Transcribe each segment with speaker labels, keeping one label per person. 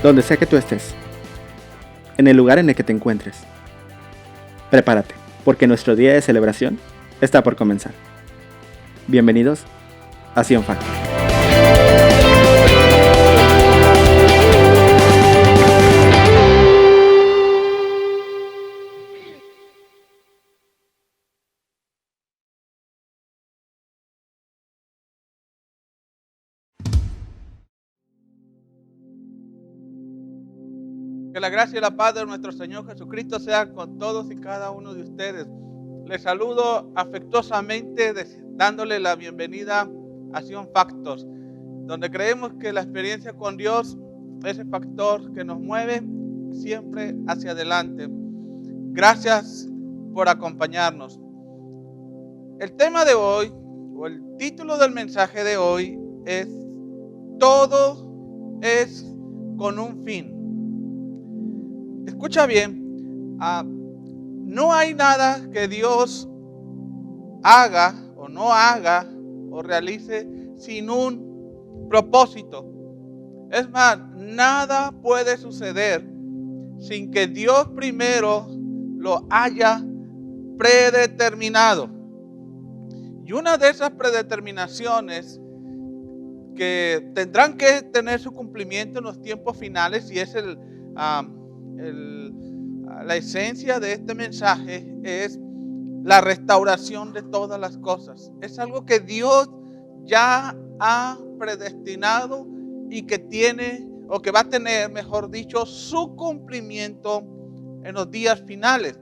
Speaker 1: donde sea que tú estés, en el lugar en el que te encuentres. Prepárate, porque nuestro día de celebración está por comenzar. Bienvenidos a Sion Factor.
Speaker 2: Que la gracia y la paz de nuestro Señor Jesucristo sea con todos y cada uno de ustedes. Les saludo afectuosamente dándole la bienvenida a Sion Factors, donde creemos que la experiencia con Dios es el factor que nos mueve siempre hacia adelante. Gracias por acompañarnos. El tema de hoy, o el título del mensaje de hoy, es Todo es con un fin. Escucha bien, no hay nada que Dios haga o realice sin un propósito. Es más, nada puede suceder sin que Dios primero lo haya predeterminado. Y una de esas predeterminaciones que tendrán que tener su cumplimiento en los tiempos finales, y es la esencia de este mensaje, es la restauración de todas las cosas. Es algo que Dios ya ha predestinado y que tiene, o que va a tener, mejor dicho, su cumplimiento en los días finales.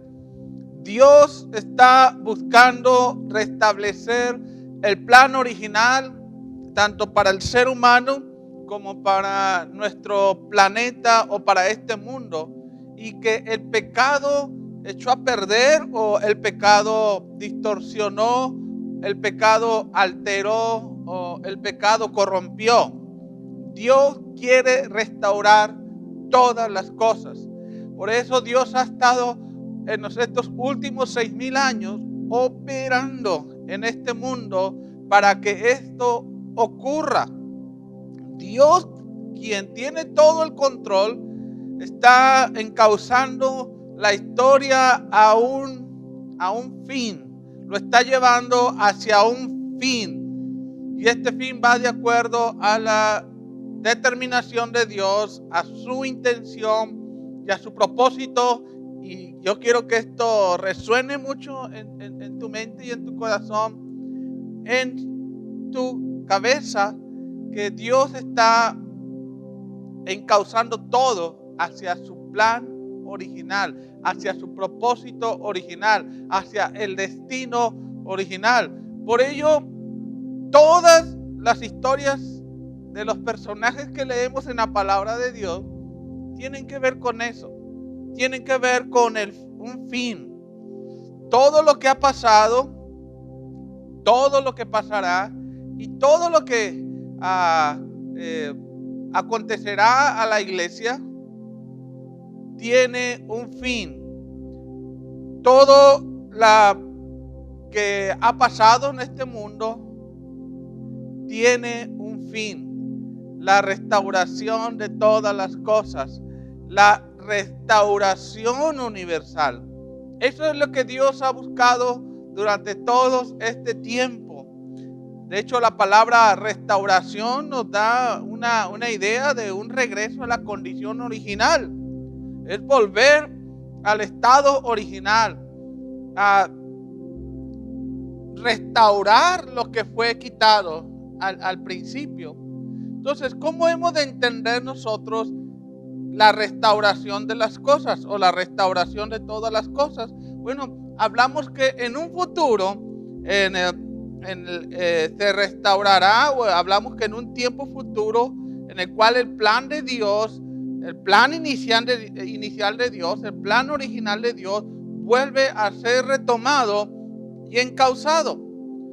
Speaker 2: Dios está buscando restablecer el plan original, tanto para el ser humano como para nuestro planeta o para este mundo, y que el pecado echó a perder, o el pecado distorsionó, el pecado alteró, o el pecado corrompió. Dios quiere restaurar todas las cosas. Por eso Dios ha estado en estos últimos 6,000 años operando en este mundo para que esto ocurra. Dios, quien tiene todo el control, está encauzando la historia a un fin. Lo está llevando hacia un fin. Y este fin va de acuerdo a la determinación de Dios, a su intención y a su propósito. Y yo quiero que esto resuene mucho en tu mente y en tu corazón, en tu cabeza, que Dios está encauzando todo hacia su plan original, hacia su propósito original, hacia el destino original. Por ello, todas las historias de los personajes que leemos en la palabra de Dios tienen que ver con eso, tienen que ver con un fin. Todo lo que ha pasado, todo lo que pasará y todo lo que acontecerá a la iglesia tiene un fin. Todo lo que ha pasado en este mundo tiene un fin. La restauración de todas las cosas, la restauración universal. Eso es lo que Dios ha buscado durante todo este tiempo. De hecho, la palabra restauración nos da una idea de un regreso a la condición original. Es volver al estado original, a restaurar lo que fue quitado al principio. Entonces, ¿cómo hemos de entender nosotros la restauración de las cosas o la restauración de todas las cosas? Bueno, hablamos que en un futuro se restaurará, o hablamos que en un tiempo futuro en el cual el plan de Dios, el plan inicial de Dios, el plan original de Dios vuelve a ser retomado y encauzado.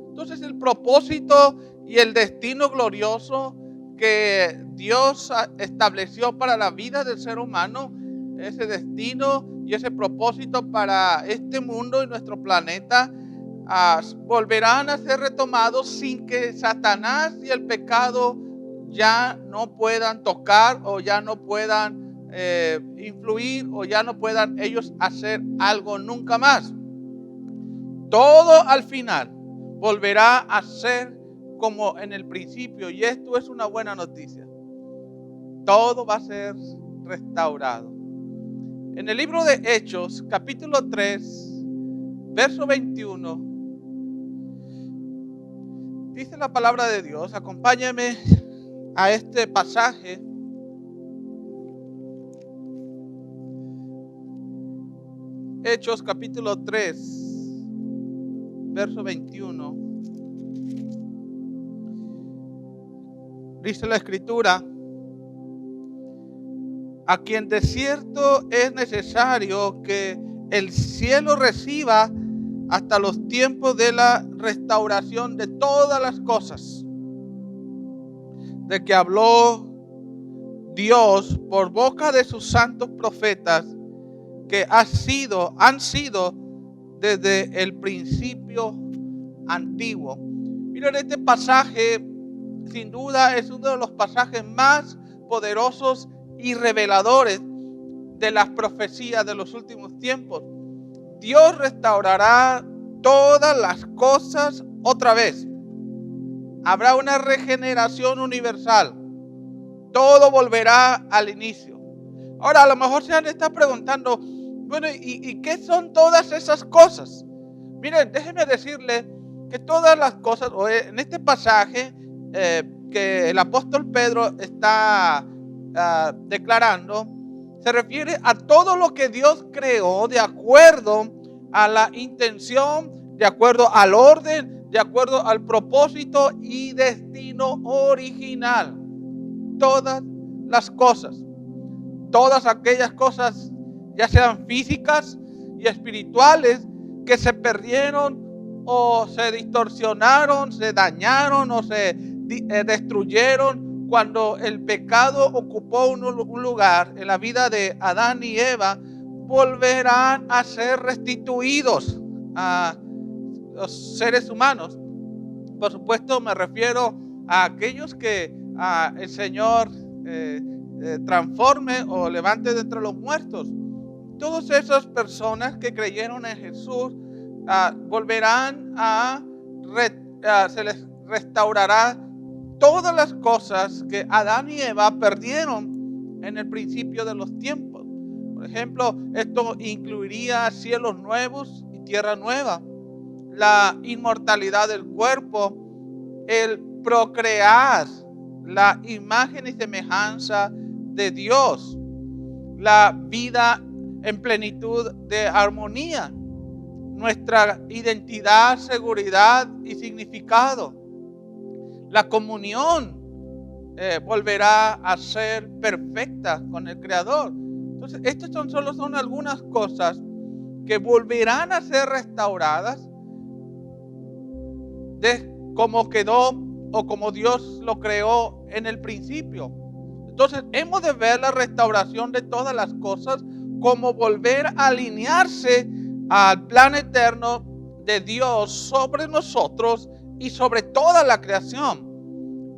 Speaker 2: Entonces, el propósito y el destino glorioso que Dios estableció para la vida del ser humano, ese destino y ese propósito para este mundo y nuestro planeta, volverán a ser retomados sin que Satanás y el pecado ya no puedan tocar o ya no puedan influir o ya no puedan ellos hacer algo nunca más. Todo al final volverá a ser como en el principio, y esto es una buena noticia. Todo va a ser restaurado. En el libro de Hechos, capítulo 3, verso 21, dice la palabra de Dios. Acompáñame a este pasaje. Hechos capítulo 3, verso 21. Dice la Escritura: a quien de cierto es necesario que el cielo reciba hasta los tiempos de la restauración de todas las cosas, de que habló Dios por boca de sus santos profetas, que han sido desde el principio antiguo. Miren, este pasaje sin duda es uno de los pasajes más poderosos y reveladores de las profecías de los últimos tiempos. Dios restaurará todas las cosas otra vez. Habrá una regeneración universal. Todo volverá al inicio. Ahora, a lo mejor se han estado preguntando, bueno, ¿y qué son todas esas cosas? Miren, déjenme decirle que todas las cosas, o en este pasaje que el apóstol Pedro está declarando, se refiere a todo lo que Dios creó de acuerdo a la intención, de acuerdo al orden, de acuerdo al propósito y destino original. Todas las cosas, todas aquellas cosas, ya sean físicas y espirituales, que se perdieron o se distorsionaron, se dañaron o se destruyeron cuando el pecado ocupó un lugar en la vida de Adán y Eva, volverán a ser restituidos a los seres humanos. Por supuesto, me refiero a aquellos que el Señor transforme o levante de entre los muertos. Todas esas personas que creyeron en Jesús volverán se les restaurará todas las cosas que Adán y Eva perdieron en el principio de los tiempos. Por ejemplo, esto incluiría cielos nuevos y tierra nueva, la inmortalidad del cuerpo, el procrear, la imagen y semejanza de Dios, la vida en plenitud de armonía, nuestra identidad, seguridad y significado. La comunión volverá a ser perfecta con el Creador. Entonces, estas solo son algunas cosas que volverán a ser restauradas de como quedó o como Dios lo creó en el principio. Entonces, hemos de ver la restauración de todas las cosas como volver a alinearse al plan eterno de Dios sobre nosotros y sobre toda la creación.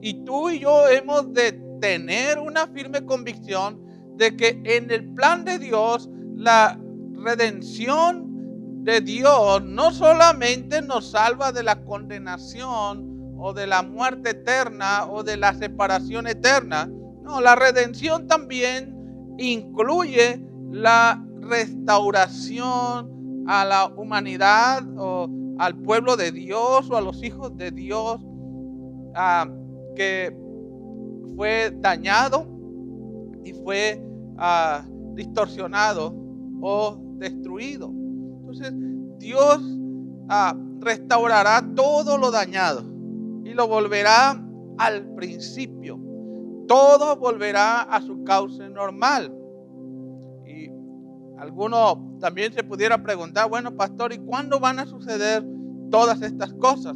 Speaker 2: Y tú y yo hemos de tener una firme convicción de que en el plan de Dios, la redención de Dios no solamente nos salva de la condenación o de la muerte eterna o de la separación eterna. No, la redención también incluye la restauración a la humanidad o al pueblo de Dios o a los hijos de Dios que fue dañado y fue distorsionado o destruido. Entonces Dios restaurará todo lo dañado y lo volverá al principio. Todo volverá a su cauce normal. Y alguno también se pudiera preguntar, bueno, pastor, ¿y cuándo van a suceder todas estas cosas?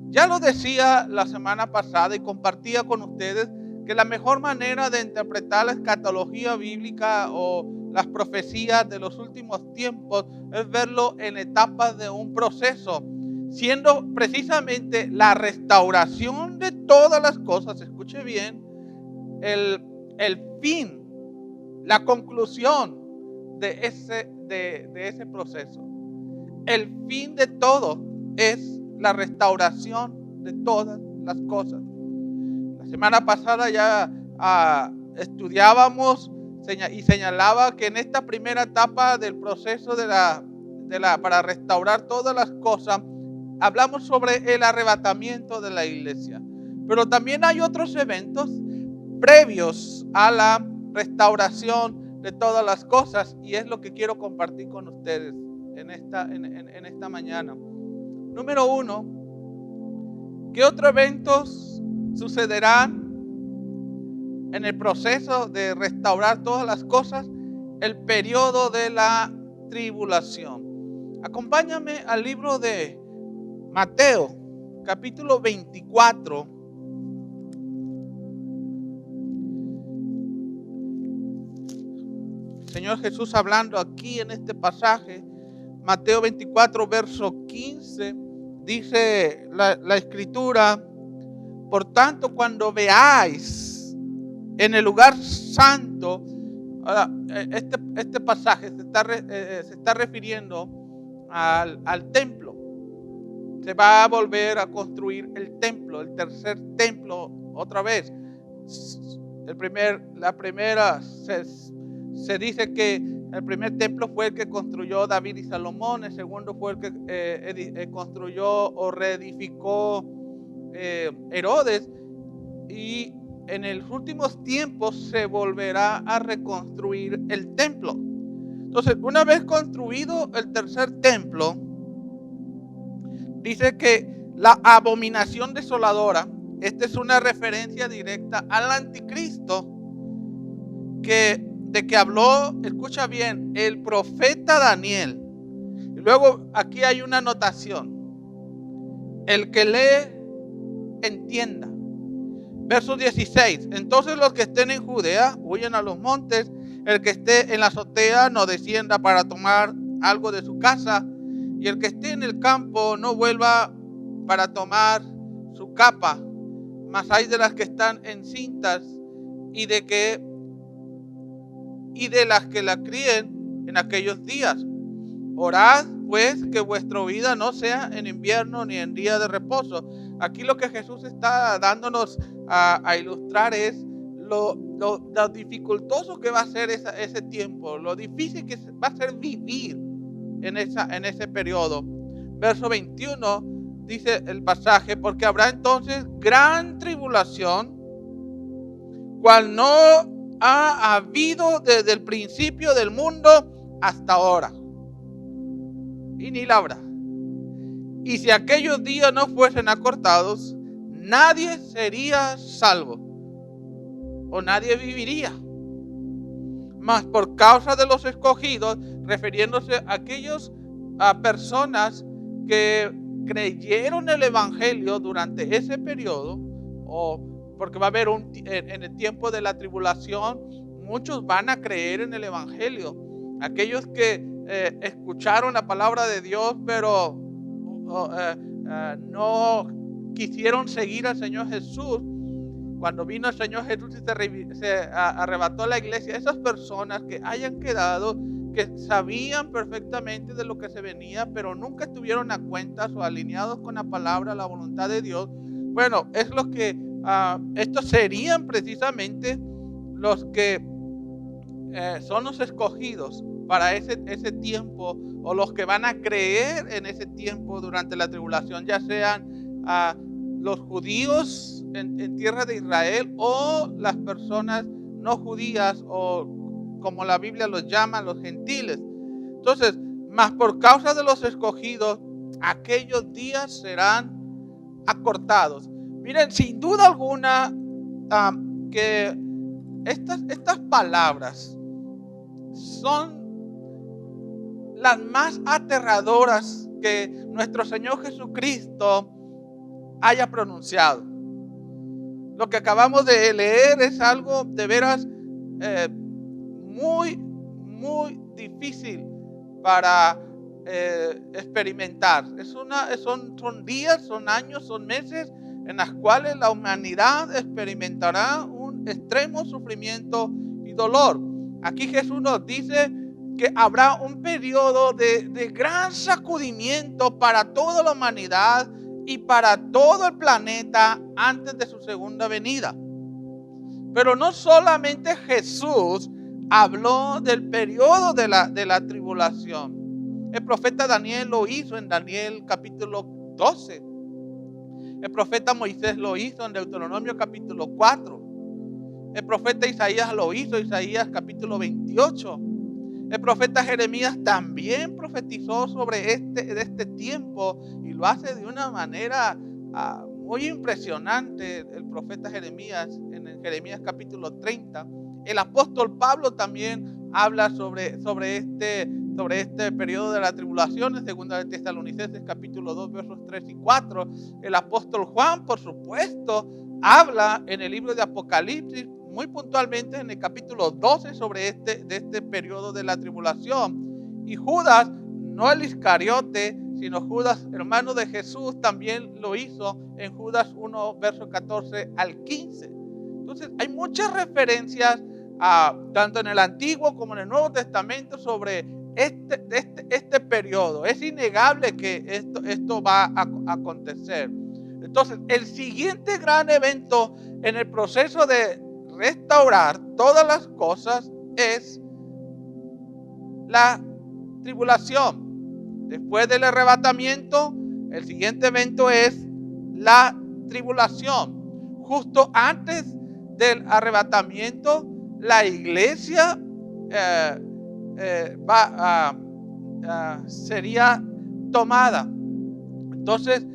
Speaker 2: Ya lo decía la semana pasada y compartía con ustedes que la mejor manera de interpretar la escatología bíblica o las profecías de los últimos tiempos es verlo en etapas de un proceso, siendo precisamente la restauración de todas las cosas, escuche bien, el fin, la conclusión de ese proceso. El fin de todo es la restauración de todas las cosas. La semana pasada ya estudiábamos y señalaba que en esta primera etapa del proceso para restaurar todas las cosas, hablamos sobre el arrebatamiento de la iglesia. Pero también hay otros eventos previos a la restauración de todas las cosas, y es lo que quiero compartir con ustedes en esta mañana. Número 1, ¿qué otros eventos sucederán en el proceso de restaurar todas las cosas? El periodo de la tribulación. Acompáñame al libro de Mateo, capítulo 24. Señor Jesús hablando aquí en este pasaje, Mateo 24, verso 15, dice la escritura: por tanto, cuando veáis en el lugar santo, este pasaje se está refiriendo al templo. Se va a volver a construir el templo, el tercer templo otra vez. Se dice que el primer templo fue el que construyó David y Salomón. El segundo fue el que construyó o reedificó Herodes. Y en los últimos tiempos se volverá a reconstruir el templo. Entonces, una vez construido el tercer templo, dice que la abominación desoladora, esta es una referencia directa al anticristo de que habló, escucha bien, el profeta Daniel. Y luego aquí hay una anotación: el que lee, entienda. Verso 16: entonces los que estén en Judea huyan a los montes, el que esté en la azotea no descienda para tomar algo de su casa, y el que esté en el campo no vuelva para tomar su capa. Mas hay de las que están encintas y de las que la críen en aquellos días. Orad pues que vuestra vida no sea en invierno ni en día de reposo. Aquí lo que Jesús está dándonos a ilustrar es lo dificultoso que va a ser ese tiempo, lo difícil que va a ser vivir en ese periodo. Verso 21 dice el pasaje: porque habrá entonces gran tribulación, cual no ha habido desde el principio del mundo hasta ahora, y ni la habrá. Y si aquellos días no fuesen acortados, nadie sería salvo, o nadie viviría. Mas por causa de los escogidos, refiriéndose a aquellas personas que creyeron el evangelio durante ese periodo, porque va a haber en el tiempo de la tribulación, muchos van a creer en el evangelio. Aquellos que escucharon la palabra de Dios, pero no quisieron seguir al Señor Jesús. Cuando vino el Señor Jesús y se arrebató a la iglesia, esas personas que hayan quedado, que sabían perfectamente de lo que se venía, pero nunca estuvieron a cuentas o alineados con la palabra, la voluntad de Dios, bueno, es lo que estos serían precisamente los que son los escogidos para ese tiempo, o los que van a creer en ese tiempo durante la tribulación, ya sean los judíos en tierra de Israel, o las personas no judías, o como la Biblia los llama, los gentiles. Entonces, más por causa de los escogidos, aquellos días serán acortados. Miren, sin duda alguna que estas palabras son las más aterradoras que nuestro Señor Jesucristo haya pronunciado. Lo que acabamos de leer es algo de veras muy, muy difícil para experimentar. Son días, son años, son meses en las cuales la humanidad experimentará un extremo sufrimiento y dolor. Aquí Jesús nos dice que habrá un periodo de gran sacudimiento para toda la humanidad y para todo el planeta antes de su segunda venida. Pero no solamente Jesús habló del periodo de la tribulación. El profeta Daniel lo hizo en Daniel capítulo 12. El profeta Moisés lo hizo en Deuteronomio capítulo 4. El profeta Isaías lo hizo en Isaías capítulo 28. El profeta Jeremías también profetizó sobre este tiempo y lo hace de una manera muy impresionante. El profeta Jeremías, en Jeremías capítulo 30. El apóstol Pablo también habla sobre este periodo de la tribulación en 2 de Tesalonicenses capítulo 2 versos 3 y 4. El apóstol Juan, por supuesto, habla en el libro de Apocalipsis muy puntualmente en el capítulo 12 sobre este periodo de la tribulación. Y Judas, no el Iscariote, sino Judas, hermano de Jesús, también lo hizo en Judas 1, verso 14 al 15. Entonces, hay muchas referencias, tanto en el Antiguo como en el Nuevo Testamento, sobre este periodo. Es innegable que esto va a acontecer. Entonces, el siguiente gran evento en el proceso de restaurar todas las cosas es la tribulación. Después del arrebatamiento, el siguiente evento es la tribulación. Justo antes del arrebatamiento, la iglesia sería tomada. Entonces,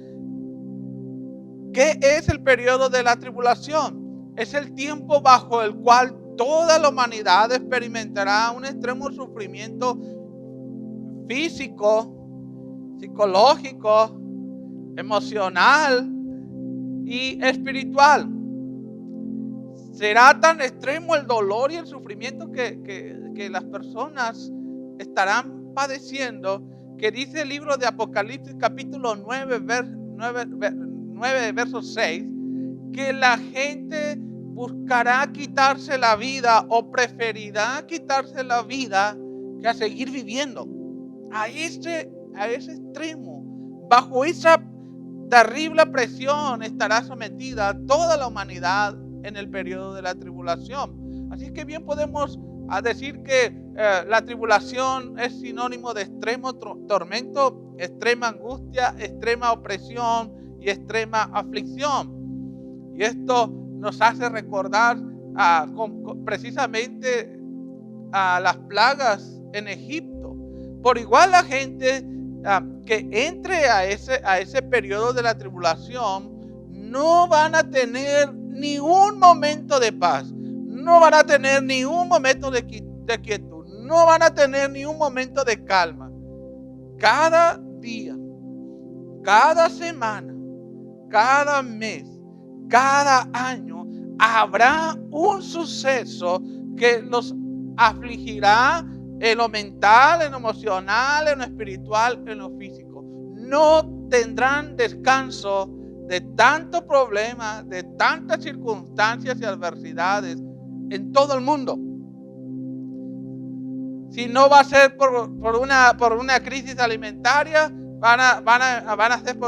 Speaker 2: ¿qué es el periodo de la tribulación? Es el tiempo bajo el cual toda la humanidad experimentará un extremo sufrimiento físico, psicológico, emocional y espiritual. Será tan extremo el dolor y el sufrimiento que las personas estarán padeciendo, que dice el libro de Apocalipsis capítulo 9 verso 6, que la gente buscará quitarse la vida o preferirá quitarse la vida que a seguir viviendo. A ese extremo, bajo esa terrible presión estará sometida toda la humanidad en el periodo de la tribulación. Así que bien podemos decir que la tribulación es sinónimo de extremo tormento, extrema angustia, extrema opresión y extrema aflicción. Y esto nos hace recordar precisamente a las plagas en Egipto. Por igual la gente que entre a ese periodo de la tribulación no van a tener ni un momento de paz, no van a tener ni un momento de quietud, no van a tener ni un momento de calma. Cada día, cada semana, cada mes, cada año habrá un suceso que los afligirá en lo mental, en lo emocional, en lo espiritual, en lo físico. No tendrán descanso de tanto problema, de tantas circunstancias y adversidades en todo el mundo. Si no va a ser por una crisis alimentaria, van a ser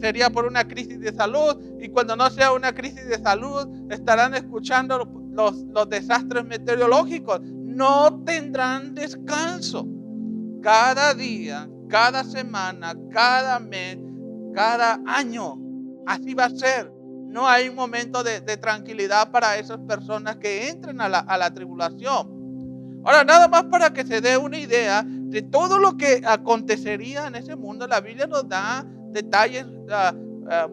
Speaker 2: sería por una crisis de salud, y cuando no sea una crisis de salud estarán escuchando los desastres meteorológicos. No tendrán descanso. Cada día, cada semana, cada mes, cada año, así va a ser. No hay un momento de tranquilidad para esas personas que entren a la tribulación. Ahora, nada más para que se dé una idea de todo lo que acontecería en ese mundo, la Biblia nos da detalles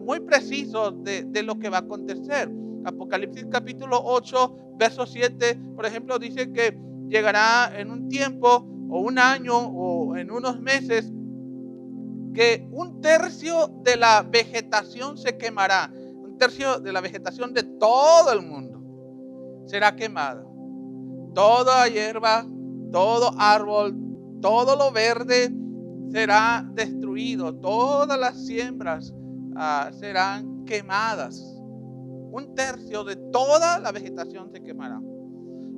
Speaker 2: muy precisos de lo que va a acontecer. Apocalipsis capítulo 8, verso 7, por ejemplo, dice que llegará en un tiempo o un año o en unos meses que 1/3 de la vegetación se quemará. 1/3 de la vegetación de todo el mundo será quemada. Toda hierba, todo árbol, todo lo verde será destruido. Todas las siembras serán quemadas. 1/3 de toda la vegetación se quemará.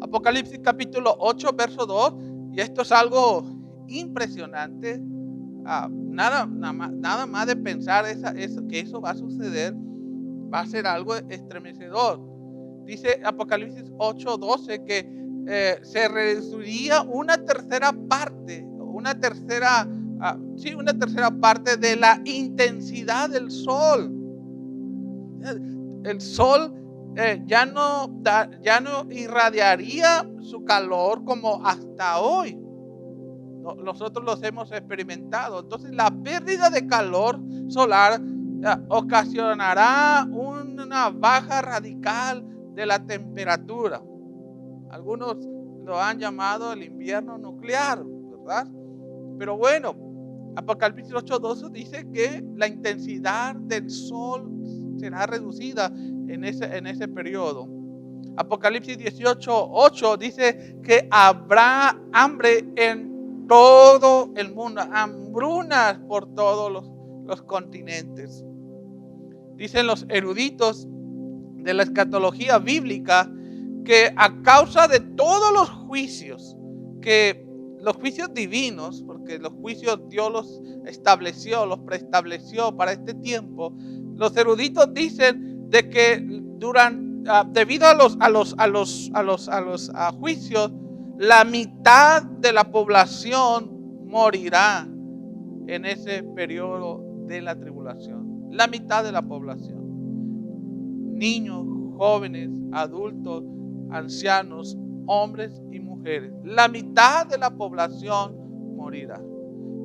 Speaker 2: Apocalipsis capítulo 8, verso 2, y esto es algo impresionante. Nada más de pensar que eso va a suceder, va a ser algo estremecedor. Dice Apocalipsis 8:12 que se reduciría una tercera parte de la intensidad del sol. El sol ya no irradiaría su calor como hasta hoy. Nosotros los hemos experimentado. Entonces la pérdida de calor solar ocasionará una baja radical de la temperatura. Algunos lo han llamado el invierno nuclear, ¿verdad? Pero bueno, Apocalipsis 8:12 dice que la intensidad del sol será reducida en ese periodo. Apocalipsis 18:8 dice que habrá hambre en todo el mundo, hambrunas por todos los continentes. Dicen los eruditos de la escatología bíblica que a causa de todos los juicios divinos, porque los juicios Dios los estableció, los preestableció para este tiempo, los eruditos dicen de que debido a los juicios, la mitad de la población morirá en ese periodo de la tribulación. La mitad de la población. Niños, jóvenes, adultos, ancianos, hombres y mujeres. La mitad de la población morirá.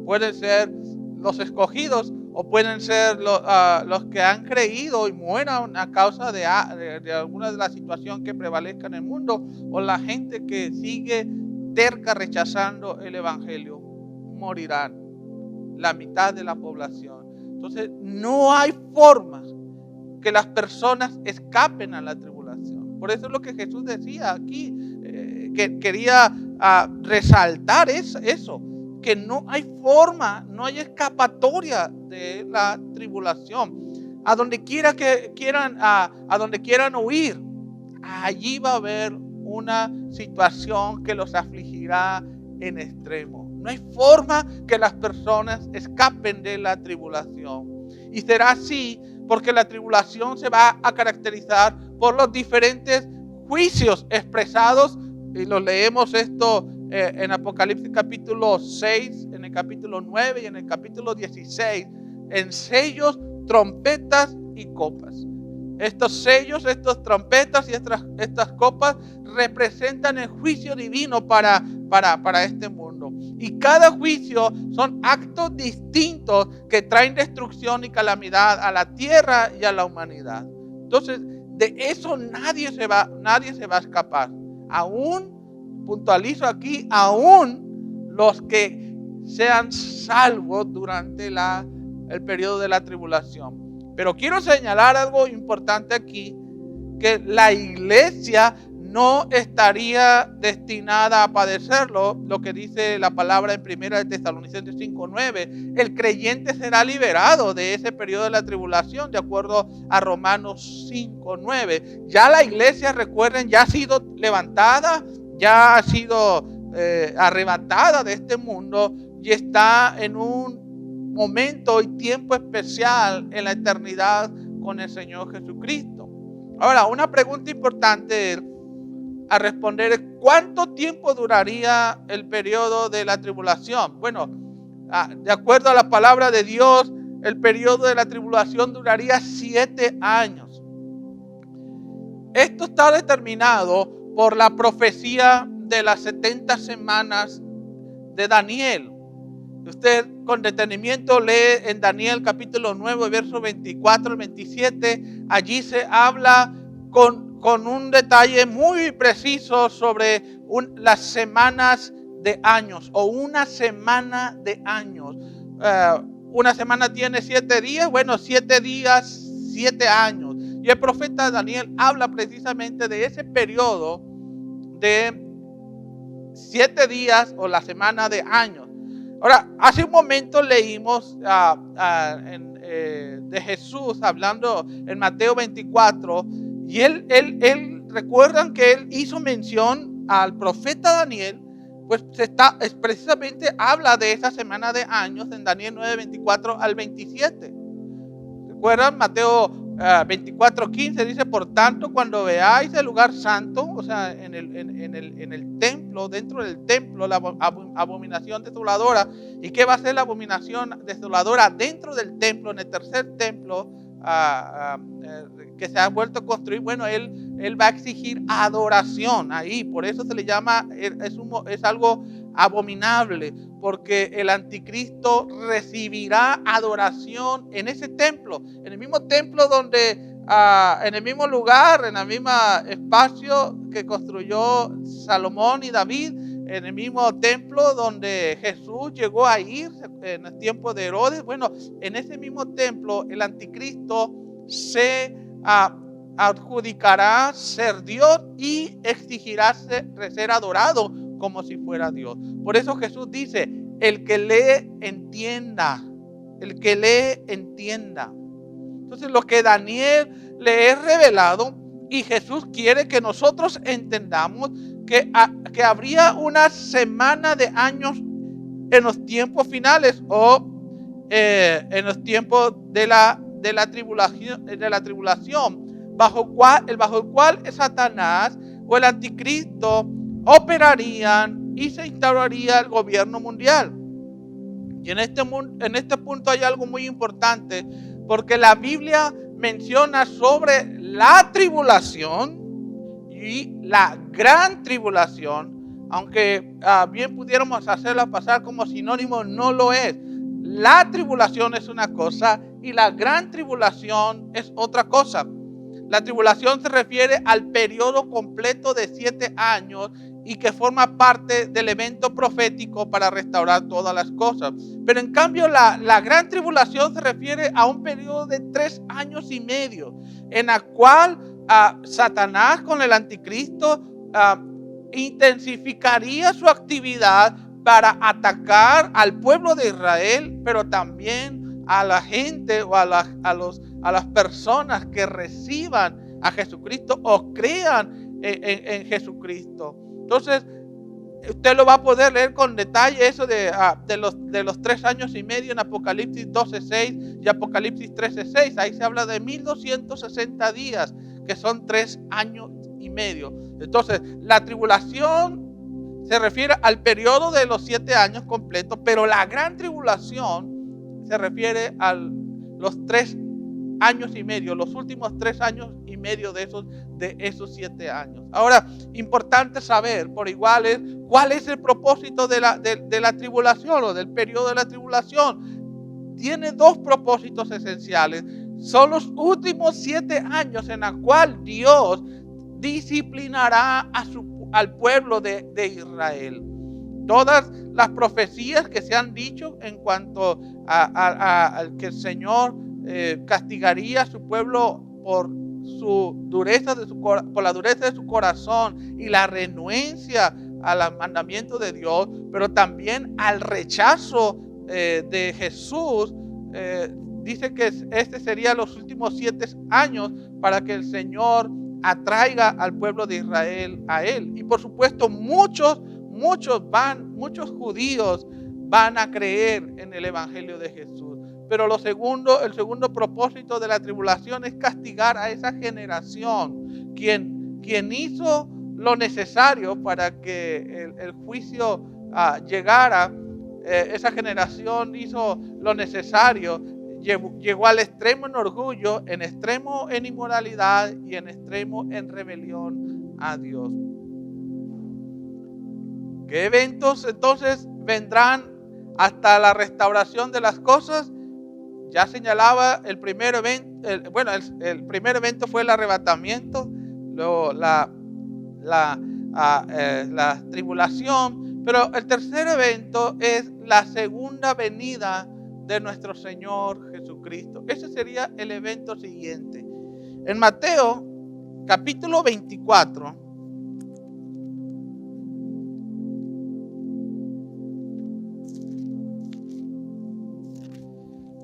Speaker 2: Pueden ser los escogidos o pueden ser los que han creído y mueran a causa de alguna de la situación que prevalezca en el mundo, o la gente que sigue terca rechazando el evangelio. Morirán. La mitad de la población. Entonces no hay forma que las personas escapen a la tribulación. Por eso es lo que Jesús decía aquí, que quería resaltar eso, que no hay forma, no hay escapatoria de la tribulación. A donde quiera que quieran, a donde quieran huir, allí va a haber una situación que los afligirá en extremo. No hay forma que las personas escapen de la tribulación. Y será así porque la tribulación se va a caracterizar por los diferentes juicios expresados, y lo leemos esto en Apocalipsis capítulo 6, en el capítulo 9 y en el capítulo 16, en sellos, trompetas y copas. Estos sellos, estas trompetas y estas copas representan el juicio divino para este mundo. Y cada juicio son actos distintos que traen destrucción y calamidad a la tierra y a la humanidad. Entonces, de eso nadie se va a escapar. Aún, puntualizo aquí, aún los que sean salvos durante el periodo de la tribulación. Pero quiero señalar algo importante aquí, que la iglesia no estaría destinada a padecerlo, lo que dice la palabra en 1 Tesalonicenses 5:9. El creyente será liberado de ese periodo de la tribulación, de acuerdo a Romanos 5:9. Ya la iglesia, recuerden, ya ha sido levantada, ya ha sido arrebatada de este mundo y está en un momento y tiempo especial en la eternidad con el Señor Jesucristo. Ahora, una pregunta importante a responder es: ¿cuánto tiempo duraría el periodo de la tribulación? Bueno, de acuerdo a la palabra de Dios, el periodo de la tribulación duraría 7 años. Esto está determinado por la profecía de las 70 semanas de Daniel. Usted con detenimiento lee en Daniel capítulo 9, versos 24 al 27. Allí se habla con un detalle muy preciso sobre las semanas de años, o una semana de años. Una semana tiene 7 días, bueno, 7 días, 7 años. Y el profeta Daniel habla precisamente de ese periodo de 7 días o la semana de años. Ahora, hace un momento leímos de Jesús hablando en Mateo 24, Y él recuerdan que él hizo mención al profeta Daniel, pues precisamente habla de esa semana de años en Daniel 9, 24 al 27. ¿Recuerdan? Mateo 24:15 dice: por tanto, cuando veáis el lugar santo, o sea, en el templo, dentro del templo, la abominación desoladora. ¿Y qué va a ser la abominación desoladora dentro del templo, en el tercer templo que se ha vuelto a construir? Bueno, él va a exigir adoración ahí, por eso se le llama, es algo abominable, porque el anticristo recibirá adoración en ese templo, en el mismo templo donde, en el mismo lugar, en el mismo espacio que construyó Salomón y David, en el mismo templo donde Jesús llegó a ir en el tiempo de Herodes. Bueno, en ese mismo templo el anticristo se adjudicará ser Dios y exigirá ser adorado como si fuera Dios. Por eso Jesús dice: el que lee, entienda. El que lee, entienda. Entonces, lo que Daniel le es revelado, y Jesús quiere que nosotros entendamos que habría una semana de años en los tiempos finales, o en los tiempos de la tribulación, bajo el cual Satanás o el anticristo operarían y se instauraría el gobierno mundial. Y en este punto hay algo muy importante, porque la Biblia menciona sobre la tribulación y la gran tribulación, aunque bien pudiéramos hacerla pasar como sinónimo, no lo es. La tribulación es una cosa y la gran tribulación es otra cosa. La tribulación se refiere al periodo completo de 7 años y que forma parte del evento profético para restaurar todas las cosas. Pero en cambio la gran tribulación se refiere a un periodo de 3 años y medio, en la cual Satanás con el anticristo intensificaría su actividad para atacar al pueblo de Israel, pero también a la gente o a las personas que reciban a Jesucristo o crean en Jesucristo. Entonces, usted lo va a poder leer con detalle eso de los 3 años y medio en Apocalipsis 12:6 y Apocalipsis 13:6. Ahí se habla de 1260 días, que son 3 años y medio. Entonces, la tribulación se refiere al periodo de los 7 años completos, pero la gran tribulación se refiere a los 3 años y medio, los últimos 3 años y medio de esos 7 años. Ahora, importante saber por igual cuál es el propósito de la tribulación o del periodo de la tribulación. Tiene 2 propósitos esenciales. Son los últimos 7 años en los cuales Dios disciplinará al pueblo de Israel. Todas las profecías que se han dicho en cuanto a que el Señor castigaría a su pueblo por la dureza de su corazón y la renuencia al mandamiento de Dios, pero también al rechazo de Jesús. Dice que este sería los últimos 7 años para que el Señor atraiga al pueblo de Israel a Él. Y por supuesto muchos judíos van a creer en el Evangelio de Jesús. Pero el segundo propósito de la tribulación es castigar a esa generación, quien hizo lo necesario para que el juicio llegara. Esa generación hizo lo necesario, llegó al extremo en orgullo, en extremo en inmoralidad y en extremo en rebelión a Dios. ¿Qué eventos entonces vendrán hasta la restauración de las cosas? Ya señalaba el primer evento. El primer evento fue el arrebatamiento, luego la tribulación, pero el tercer evento es la segunda venida de nuestro Señor Jesucristo. Ese sería el evento siguiente. En Mateo capítulo 24,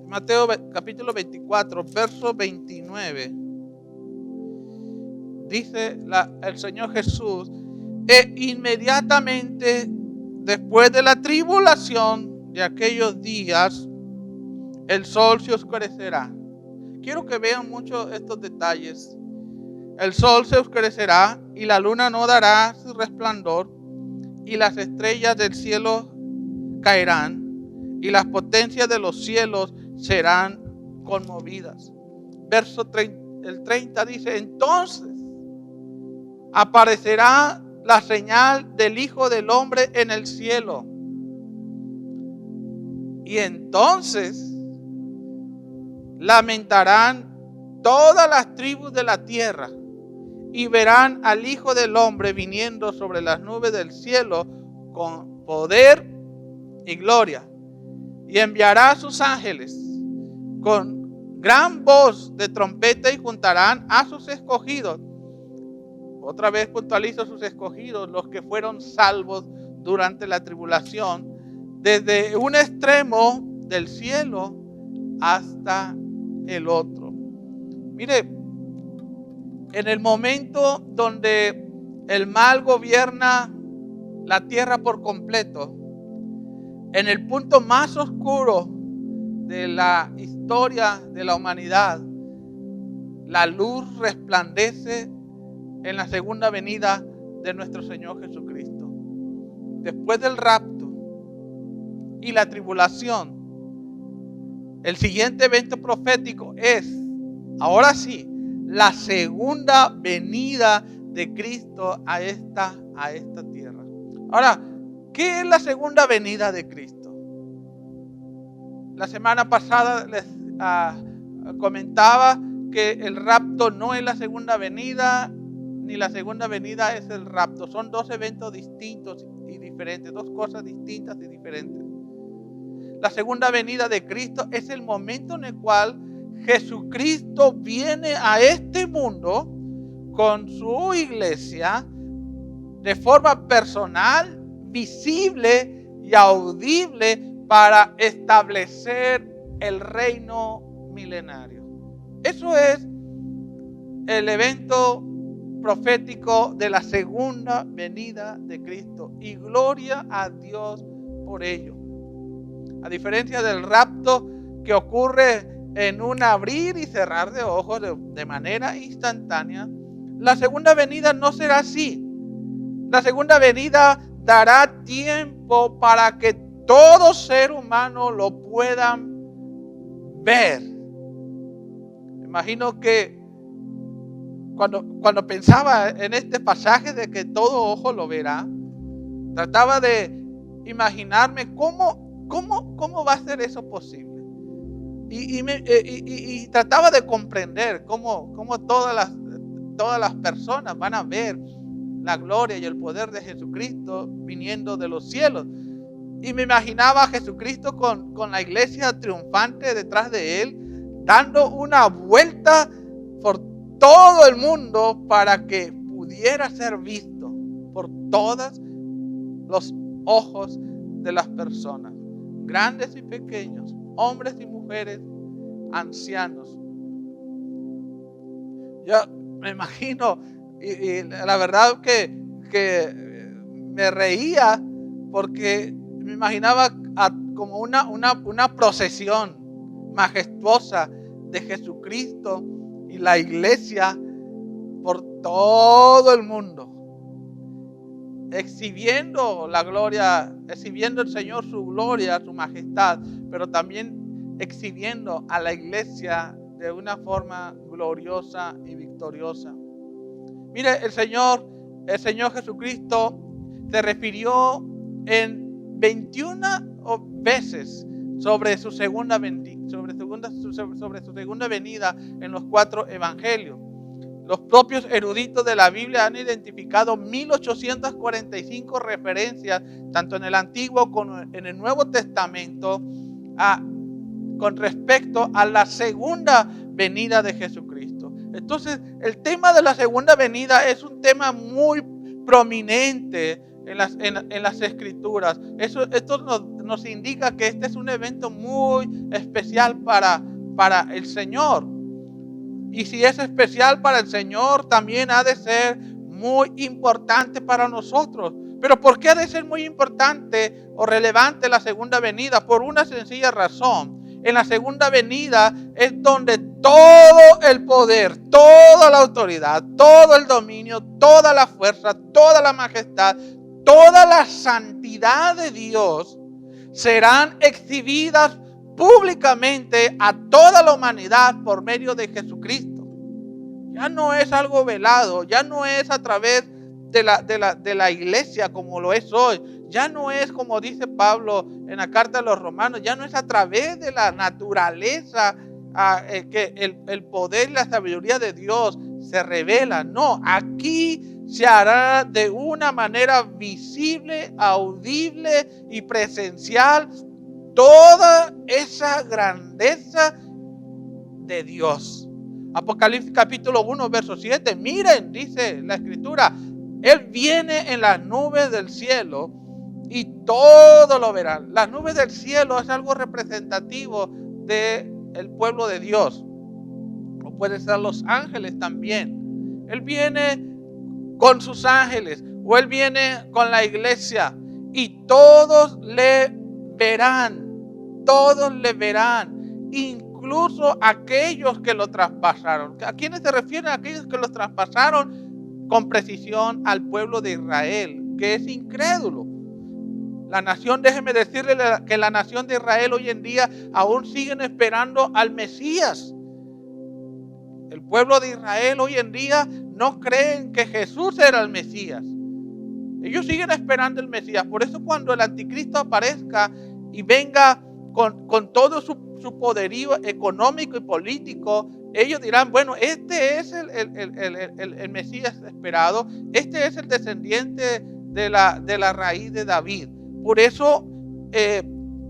Speaker 2: Mateo capítulo 24, verso 29. dice el Señor Jesús, e inmediatamente después de la tribulación de aquellos días, el sol se oscurecerá. Quiero que vean mucho estos detalles. El sol se oscurecerá y la luna no dará su resplandor y las estrellas del cielo caerán y las potencias de los cielos serán conmovidas. Verso 30 dice, entonces aparecerá la señal del Hijo del Hombre en el cielo. Y entonces lamentarán todas las tribus de la tierra y verán al Hijo del Hombre viniendo sobre las nubes del cielo con poder y gloria. Y enviará a sus ángeles con gran voz de trompeta y juntarán a sus escogidos. Otra vez puntualizo sus escogidos, los que fueron salvos durante la tribulación, desde un extremo del cielo hasta el otro. Mire, en el momento donde el mal gobierna la tierra por completo, en el punto más oscuro de la historia de la humanidad, la luz resplandece en la segunda venida de nuestro Señor Jesucristo. Después del rapto y la tribulación, el siguiente evento profético es, ahora sí, la segunda venida de Cristo a esta tierra. Ahora, ¿qué es la segunda venida de Cristo? La semana pasada les comentaba que el rapto no es la segunda venida, ni la segunda venida es el rapto. Son dos eventos distintos y diferentes, dos cosas distintas y diferentes. La segunda venida de Cristo es el momento en el cual Jesucristo viene a este mundo con su iglesia de forma personal, visible y audible para establecer el reino milenario. Eso es el evento profético de la segunda venida de Cristo. Y gloria a Dios por ello. A diferencia del rapto que ocurre en un abrir y cerrar de ojos de manera instantánea, la segunda venida no será así. La segunda venida dará tiempo para que todo ser humano lo puedan ver. Imagino que cuando pensaba en este pasaje de que todo ojo lo verá, trataba de imaginarme cómo va a ser eso posible. Y trataba de comprender cómo todas las personas van a ver la gloria y el poder de Jesucristo viniendo de los cielos. Y me imaginaba a Jesucristo con la iglesia triunfante detrás de él, dando una vuelta por todo el mundo para que pudiera ser visto por todos los ojos de las personas, grandes y pequeños, hombres y mujeres, ancianos. Yo me imagino, y la verdad que me reía porque me imaginaba como una procesión majestuosa de Jesucristo y la iglesia por todo el mundo, exhibiendo la gloria, exhibiendo el Señor su gloria, su majestad, pero también exhibiendo a la iglesia de una forma gloriosa y victoriosa. Mire, el Señor Jesucristo se refirió en 21 veces sobre su segunda venida en los 4 evangelios. Los propios eruditos de la Biblia han identificado 1845 referencias, tanto en el Antiguo como en el Nuevo Testamento, con respecto a la segunda venida de Jesucristo. Entonces, el tema de la segunda venida es un tema muy prominente en las Escrituras. Esto nos indica que este es un evento muy especial para el Señor. Y si es especial para el Señor, también ha de ser muy importante para nosotros. Pero ¿por qué ha de ser muy importante o relevante la segunda venida? Por una sencilla razón. En la segunda venida es donde todo el poder, toda la autoridad, todo el dominio, toda la fuerza, toda la majestad, toda la santidad de Dios serán exhibidas públicamente a toda la humanidad por medio de Jesucristo. Ya no es algo velado, ya no es a través de la iglesia como lo es hoy. Ya no es como dice Pablo en la carta a los romanos, ya no es a través de la naturaleza que el poder y la sabiduría de Dios se revela. No, aquí se hará de una manera visible, audible y presencial toda esa grandeza de Dios. Apocalipsis capítulo 1, verso 7. Miren, dice la escritura, Él viene en las nubes del cielo y todo lo verán. Las nubes del cielo es algo representativo del pueblo de Dios. O pueden ser los ángeles también. Él viene con sus ángeles o Él viene con la iglesia y todos le verán. Todos le verán. Incluso aquellos que lo traspasaron. ¿A quiénes se refieren? Aquellos que lo traspasaron con precisión al pueblo de Israel, que es incrédulo. La nación, déjeme decirle que la nación de Israel hoy en día aún siguen esperando al Mesías. El pueblo de Israel hoy en día no creen que Jesús era el Mesías. Ellos siguen esperando el Mesías. Por eso cuando el anticristo aparezca y venga con todo su poderío económico y político, ellos dirán, bueno, este es el Mesías esperado, este es el descendiente de la raíz de David. Por eso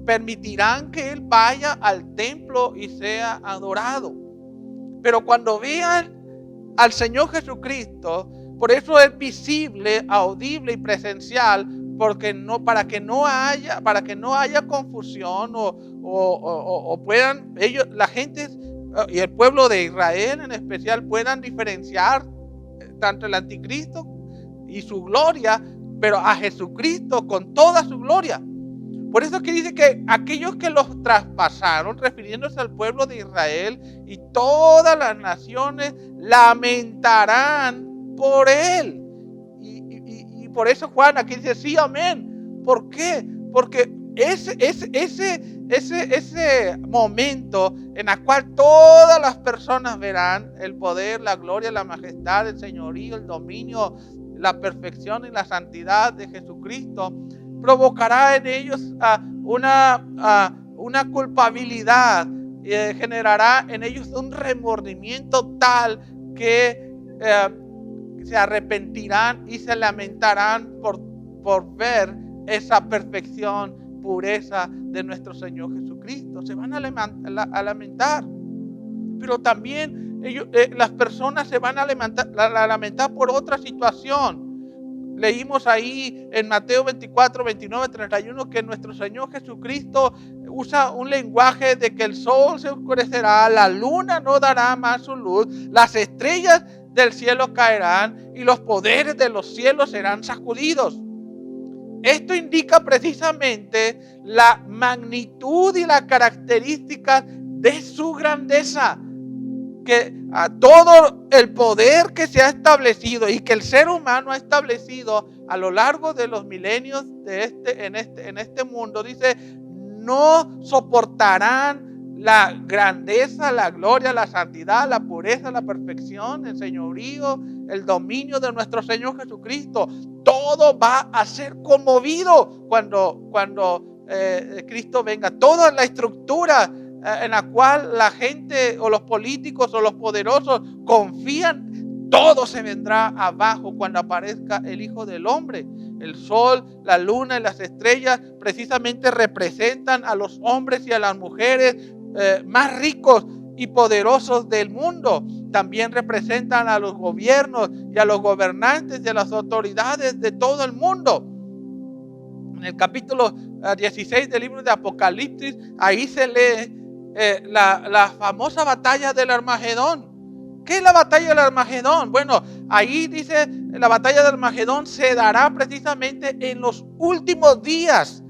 Speaker 2: permitirán que él vaya al templo y sea adorado. Pero cuando vean al Señor Jesucristo, por eso es visible, audible y presencial, porque no, para que no haya confusión o puedan ellos, la gente y el pueblo de Israel en especial puedan diferenciar tanto el anticristo y su gloria, pero a Jesucristo con toda su gloria. Por eso que dice que aquellos que los traspasaron, refiriéndose al pueblo de Israel, y todas las naciones lamentarán por él. Y por eso Juan aquí dice, sí, amén. ¿Por qué? Porque ese momento en el cual todas las personas verán el poder, la gloria, la majestad, el señorío, el dominio, la perfección y la santidad de Jesucristo, provocará en ellos una culpabilidad, generará en ellos un remordimiento tal que se arrepentirán y se lamentarán por ver esa perfección, pureza de nuestro Señor Jesucristo. Se van a lamentar. Pero también las personas se van a lamentar por otra situación. Leímos ahí en Mateo 24, 29, 31 que nuestro Señor Jesucristo usa un lenguaje de que el sol se oscurecerá, la luna no dará más su luz, las estrellas del cielo caerán y los poderes de los cielos serán sacudidos. Esto indica precisamente la magnitud y las características de su grandeza. Que a todo el poder que se ha establecido y que el ser humano ha establecido a lo largo de los milenios en este mundo, dice, no soportarán la grandeza, la gloria, la santidad, la pureza, la perfección, el señorío, el dominio de nuestro Señor Jesucristo. Todo va a ser conmovido cuando Cristo venga. Toda la estructura en la cual la gente o los políticos o los poderosos confían, todo se vendrá abajo cuando aparezca el Hijo del Hombre. El sol, la luna y las estrellas precisamente representan a los hombres y a las mujeres más ricos y poderosos del mundo. También representan a los gobiernos y a los gobernantes y a las autoridades de todo el mundo. En el capítulo 16 del libro de Apocalipsis, ahí se lee la famosa batalla del Armagedón. ¿Qué es la batalla del Armagedón? Bueno, ahí dice, la batalla del Armagedón se dará precisamente en los últimos días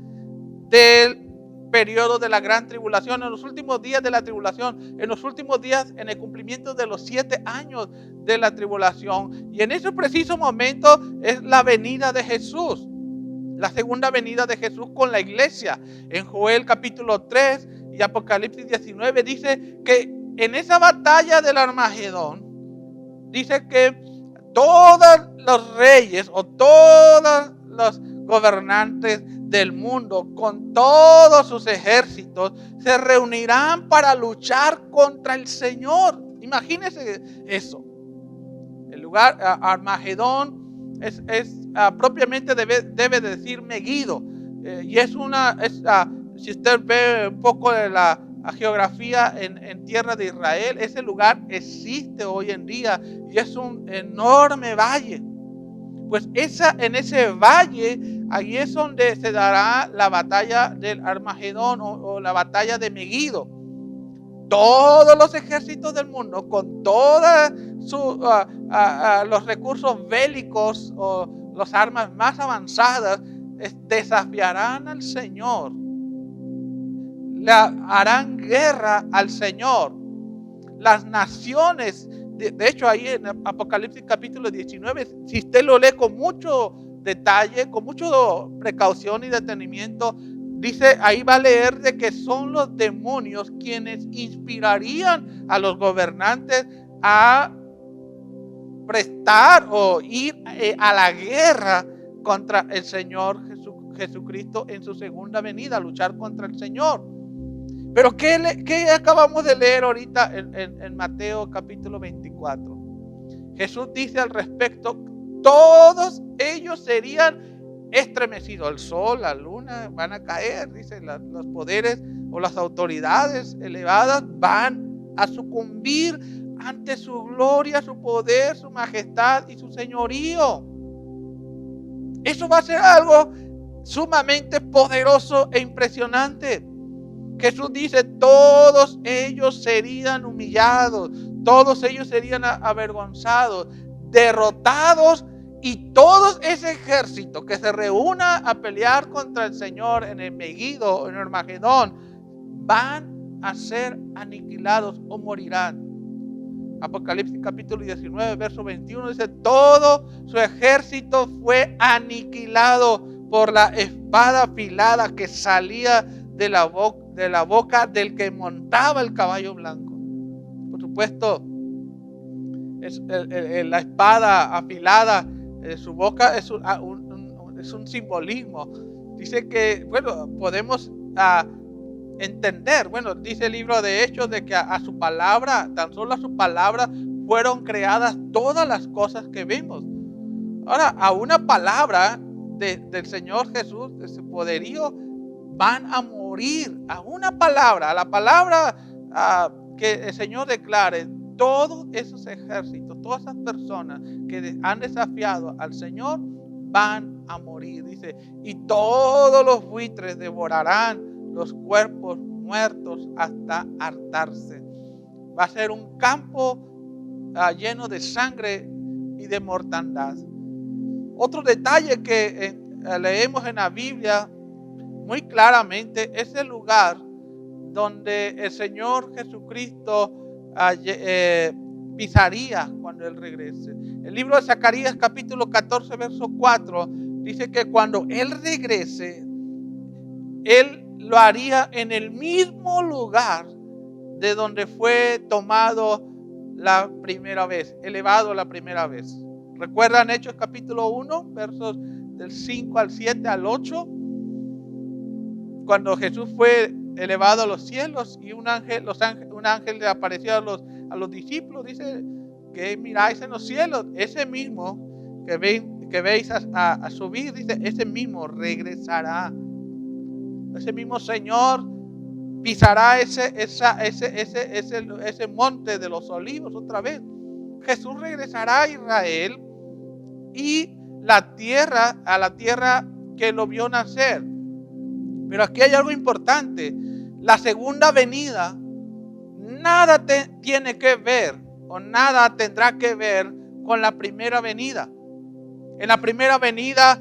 Speaker 2: del periodo de la gran tribulación, en los últimos días de la tribulación, en los últimos días en el cumplimiento de los 7 años de la tribulación. Y en ese preciso momento es la venida de Jesús, la segunda venida de Jesús con la iglesia. En Joel capítulo 3 y Apocalipsis 19 dice que en esa batalla del Armagedón, dice que todos los reyes o todos los gobernantes del mundo con todos sus ejércitos se reunirán para luchar contra el Señor. Imagínense eso. El lugar Armagedón es propiamente debe de decir Megido. Y si usted ve un poco de la geografía en tierra de Israel, ese lugar existe hoy en día y es un enorme valle. Pues en ese valle, ahí es donde se dará la batalla del Armagedón o la batalla de Megido. Todos los ejércitos del mundo, con todos los recursos bélicos o las armas más avanzadas, desafiarán al Señor. Le harán guerra al Señor. Las naciones, de hecho ahí en Apocalipsis capítulo 19, si usted lo lee con mucho detalle, con mucha precaución y detenimiento, dice, ahí va a leer de que son los demonios quienes inspirarían a los gobernantes a prestar o ir a la guerra contra el Señor Jesucristo en su segunda venida, a luchar contra el Señor. Pero ¿qué acabamos de leer ahorita en Mateo capítulo 24? Jesús dice al respecto, todos ellos serían estremecidos. El sol, la luna van a caer, dice, los poderes o las autoridades elevadas van a sucumbir ante su gloria, su poder, su majestad y su señorío. Eso va a ser algo sumamente poderoso e impresionante. Jesús dice, todos ellos serían humillados, todos ellos serían avergonzados, derrotados, y todo ese ejército que se reúna a pelear contra el Señor en el Megido, en el Armagedón, van a ser aniquilados o morirán. Apocalipsis capítulo 19, verso 21 dice, todo su ejército fue aniquilado por la espada afilada que salía de la boca del que montaba el caballo blanco. Por supuesto, la espada afilada de su boca es un simbolismo. Dice que, bueno, podemos entender, bueno, dice el libro de Hechos de que a su palabra, tan solo a su palabra, fueron creadas todas las cosas que vemos. Ahora, a una palabra del Señor Jesús, de su poderío, van a morir. A una palabra, a la palabra que el Señor declare, todos esos ejércitos, todas esas personas que han desafiado al Señor van a morir. Dice, y todos los buitres devorarán los cuerpos muertos hasta hartarse. Va a ser un campo lleno de sangre y de mortandad. Otro detalle que leemos en la Biblia muy claramente es el lugar donde el Señor Jesucristo pisaría cuando Él regrese. El libro de Zacarías capítulo 14 verso 4 dice que cuando Él regrese, Él lo haría en el mismo lugar de donde fue tomado la primera vez, elevado la primera vez. ¿Recuerdan Hechos capítulo 1 versos del 5 al 7 al 8? Cuando Jesús fue elevado a los cielos y un ángel le apareció a los discípulos, dice que miráis en los cielos, ese mismo que veis a subir, dice, ese mismo regresará. Ese mismo Señor pisará ese monte de los olivos otra vez. Jesús regresará a Israel y a la tierra que lo vio nacer. Pero aquí hay algo importante. La segunda venida nada tiene que ver o nada tendrá que ver con la primera venida. En la primera venida,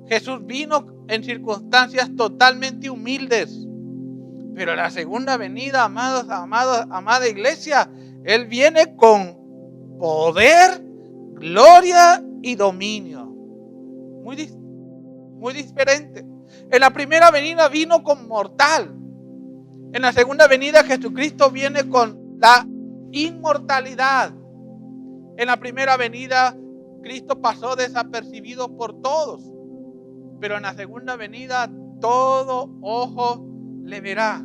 Speaker 2: Jesús vino en circunstancias totalmente humildes. Pero en la segunda venida, amada iglesia, Él viene con poder, gloria y dominio. Muy diferente. En la primera venida vino con mortal. En la segunda venida Jesucristo viene con la inmortalidad. En la primera venida Cristo pasó desapercibido por todos. Pero en la segunda venida todo ojo le verá.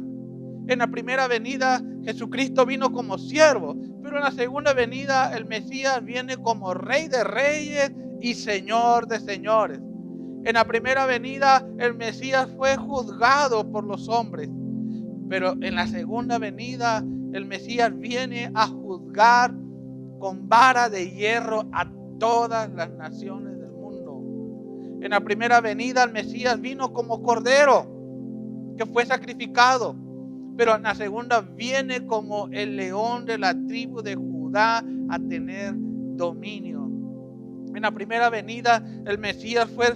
Speaker 2: En la primera venida Jesucristo vino como siervo. Pero en la segunda venida el Mesías viene como Rey de reyes y Señor de señores. En la primera venida el Mesías fue juzgado por los hombres. Pero en la segunda venida el Mesías viene a juzgar con vara de hierro a todas las naciones del mundo. En la primera venida el Mesías vino como cordero que fue sacrificado. Pero en la segunda viene como el león de la tribu de Judá a tener dominio. En la primera venida el Mesías fue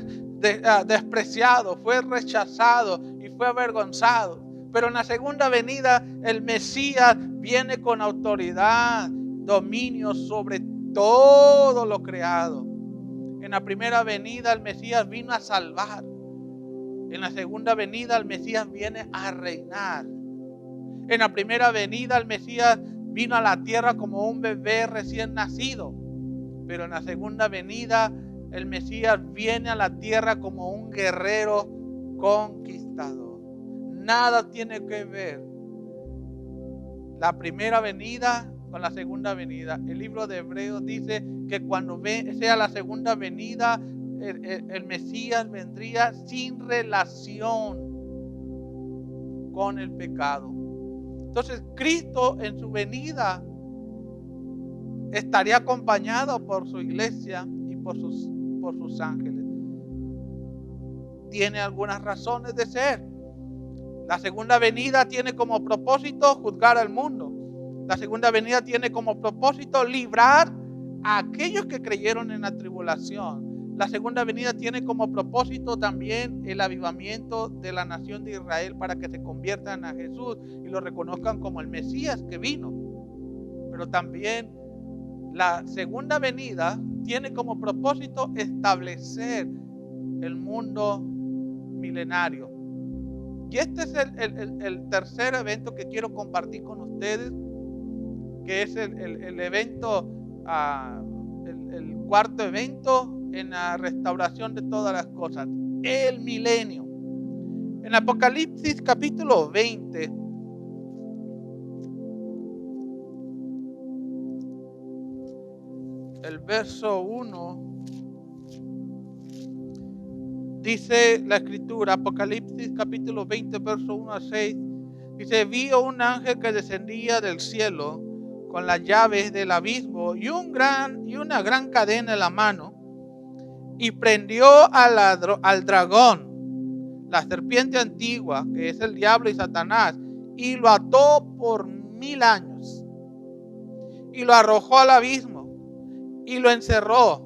Speaker 2: despreciado, fue rechazado y fue avergonzado. Pero en la segunda venida el Mesías viene con autoridad, dominio sobre todo lo creado. En la primera venida el Mesías vino a salvar. En la segunda venida el Mesías viene a reinar. En la primera venida el Mesías vino a la tierra como un bebé recién nacido. Pero en la segunda venida el Mesías viene a la tierra como un guerrero conquistador. Nada tiene que ver la primera venida con la segunda venida. El libro de Hebreos dice que cuando sea la segunda venida, el Mesías vendría sin relación con el pecado. Entonces Cristo en su venida estaría acompañado por su iglesia y por sus ángeles. Tiene algunas razones de ser. La segunda venida tiene como propósito juzgar al mundo. La segunda venida tiene como propósito librar a aquellos que creyeron en la tribulación. La segunda venida tiene como propósito también el avivamiento de la nación de Israel para que se conviertan a Jesús y lo reconozcan como el Mesías que vino. Pero también la segunda venida tiene como propósito establecer el mundo milenario. Y este es el tercer evento que quiero compartir con ustedes, que es el evento, el cuarto evento en la restauración de todas las cosas, el milenio. En Apocalipsis capítulo 20, el verso 1, dice la escritura, Apocalipsis capítulo 20, verso 1 a 6, dice: vi un ángel que descendía del cielo con las llaves del abismo y una gran cadena en la mano, y prendió al dragón, la serpiente antigua, que es el diablo y Satanás, y lo ató por 1000 años, y lo arrojó al abismo, y lo encerró,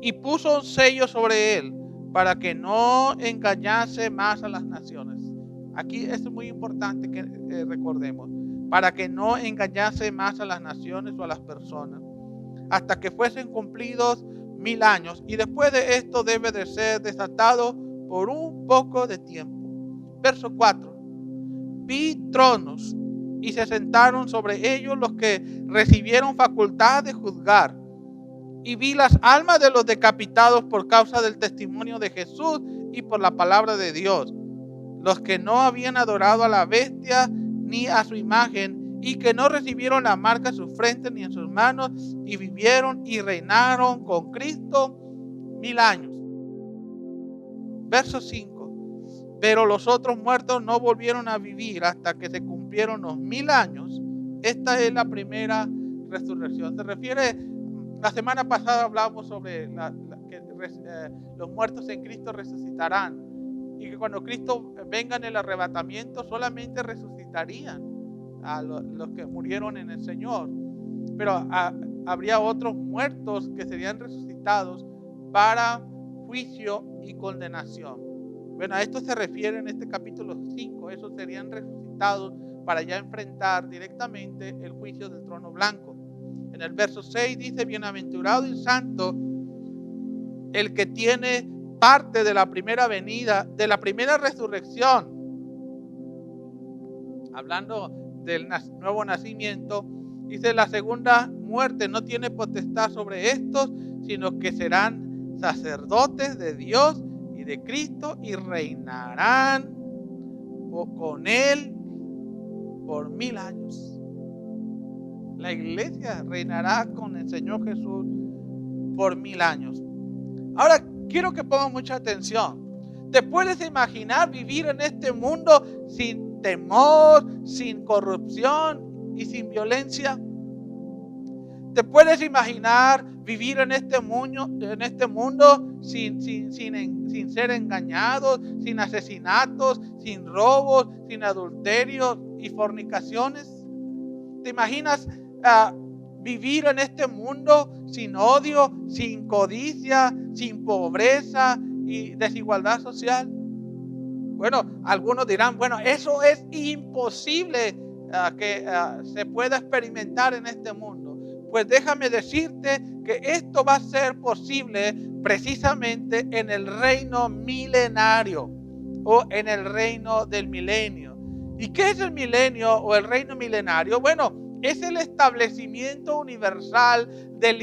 Speaker 2: y puso un sello sobre él, para que no engañase más a las naciones. Aquí es muy importante que recordemos, para que no engañase más a las naciones o a las personas, hasta que fuesen cumplidos 1000 años, y después de esto debe de ser desatado por un poco de tiempo. Verso 4. Vi tronos, y se sentaron sobre ellos los que recibieron facultad de juzgar. Y vi las almas de los decapitados por causa del testimonio de Jesús y por la palabra de Dios, los que no habían adorado a la bestia ni a su imagen, y que no recibieron la marca en sus frentes ni en sus manos, y vivieron y reinaron con Cristo 1000 años. Verso 5. Pero los otros muertos no volvieron a vivir hasta que se cumplieron los 1000 años. Esta es la primera resurrección. Se refiere, la semana pasada hablamos sobre que los muertos en Cristo resucitarán, y que cuando Cristo venga en el arrebatamiento solamente resucitarían a los que murieron en el Señor. pero habría otros muertos que serían resucitados para juicio y condenación. Bueno, a esto se refiere en este capítulo 5. Esos serían resucitados para ya enfrentar directamente el juicio del trono blanco. En el verso 6 dice: bienaventurado y santo el que tiene parte de la primera venida, de la primera resurrección. Hablando del nuevo nacimiento, dice: la segunda muerte no tiene potestad sobre estos, sino que serán sacerdotes de Dios y de Cristo y reinarán con Él por 1000 años. La iglesia reinará con el Señor Jesús por 1000 años. Ahora quiero que pongan mucha atención. ¿Te puedes imaginar vivir en este mundo sin temor, sin corrupción y sin violencia? ¿Te puedes imaginar vivir en este mundo sin ser engañados, sin asesinatos, sin robos, sin adulterios y fornicaciones? ¿Te imaginas vivir en este mundo sin odio, sin codicia, sin pobreza y desigualdad social? Bueno, algunos dirán: bueno, eso es imposible que se pueda experimentar en este mundo. Pues déjame decirte que esto va a ser posible precisamente en el reino milenario o en el reino del milenio. ¿Y qué es el milenio o el reino milenario? Bueno, es el establecimiento universal del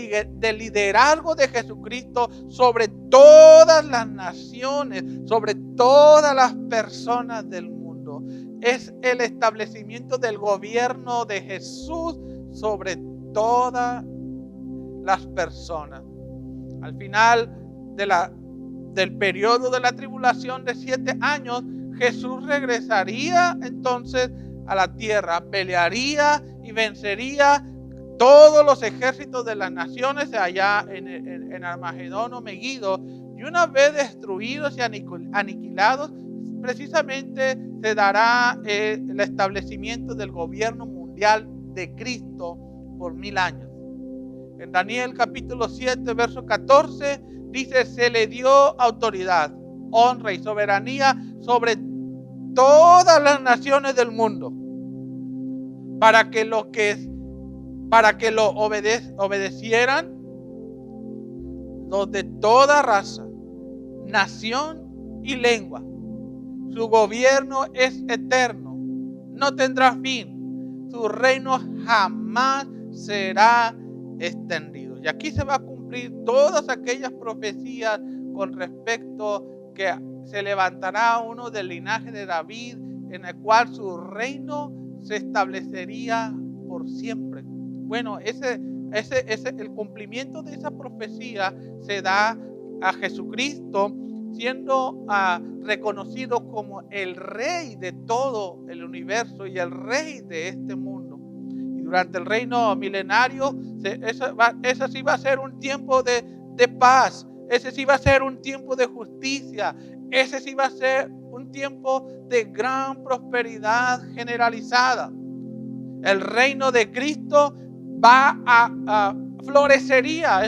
Speaker 2: liderazgo de Jesucristo sobre todas las naciones, sobre todas las personas del mundo. Es el establecimiento del gobierno de Jesús sobre todas las personas. Al final del periodo de la tribulación de 7 años, Jesús regresaría entonces a la tierra, pelearía y vencería todos los ejércitos de las naciones allá en Armagedón o Megiddo, y una vez destruidos y aniquilados, precisamente se dará el establecimiento del gobierno mundial de Cristo por 1000 años. En Daniel capítulo 7, verso 14, dice: se le dio autoridad, honra y soberanía sobre todas las naciones del mundo, para que lo obedecieran los de toda raza, nación y lengua. Su gobierno es eterno, no tendrá fin, su reino jamás será extendido. Y aquí se va a cumplir todas aquellas profecías con respecto que se levantará uno del linaje de David, en el cual su reino se establecería por siempre. Bueno, el cumplimiento de esa profecía se da a Jesucristo, siendo reconocido como el rey de todo el universo y el rey de este mundo. Y durante el reino milenario, ese sí va a ser un tiempo de paz, ese sí va a ser un tiempo de justicia, ese sí va a ser un tiempo de gran prosperidad generalizada. El reino de Cristo florecería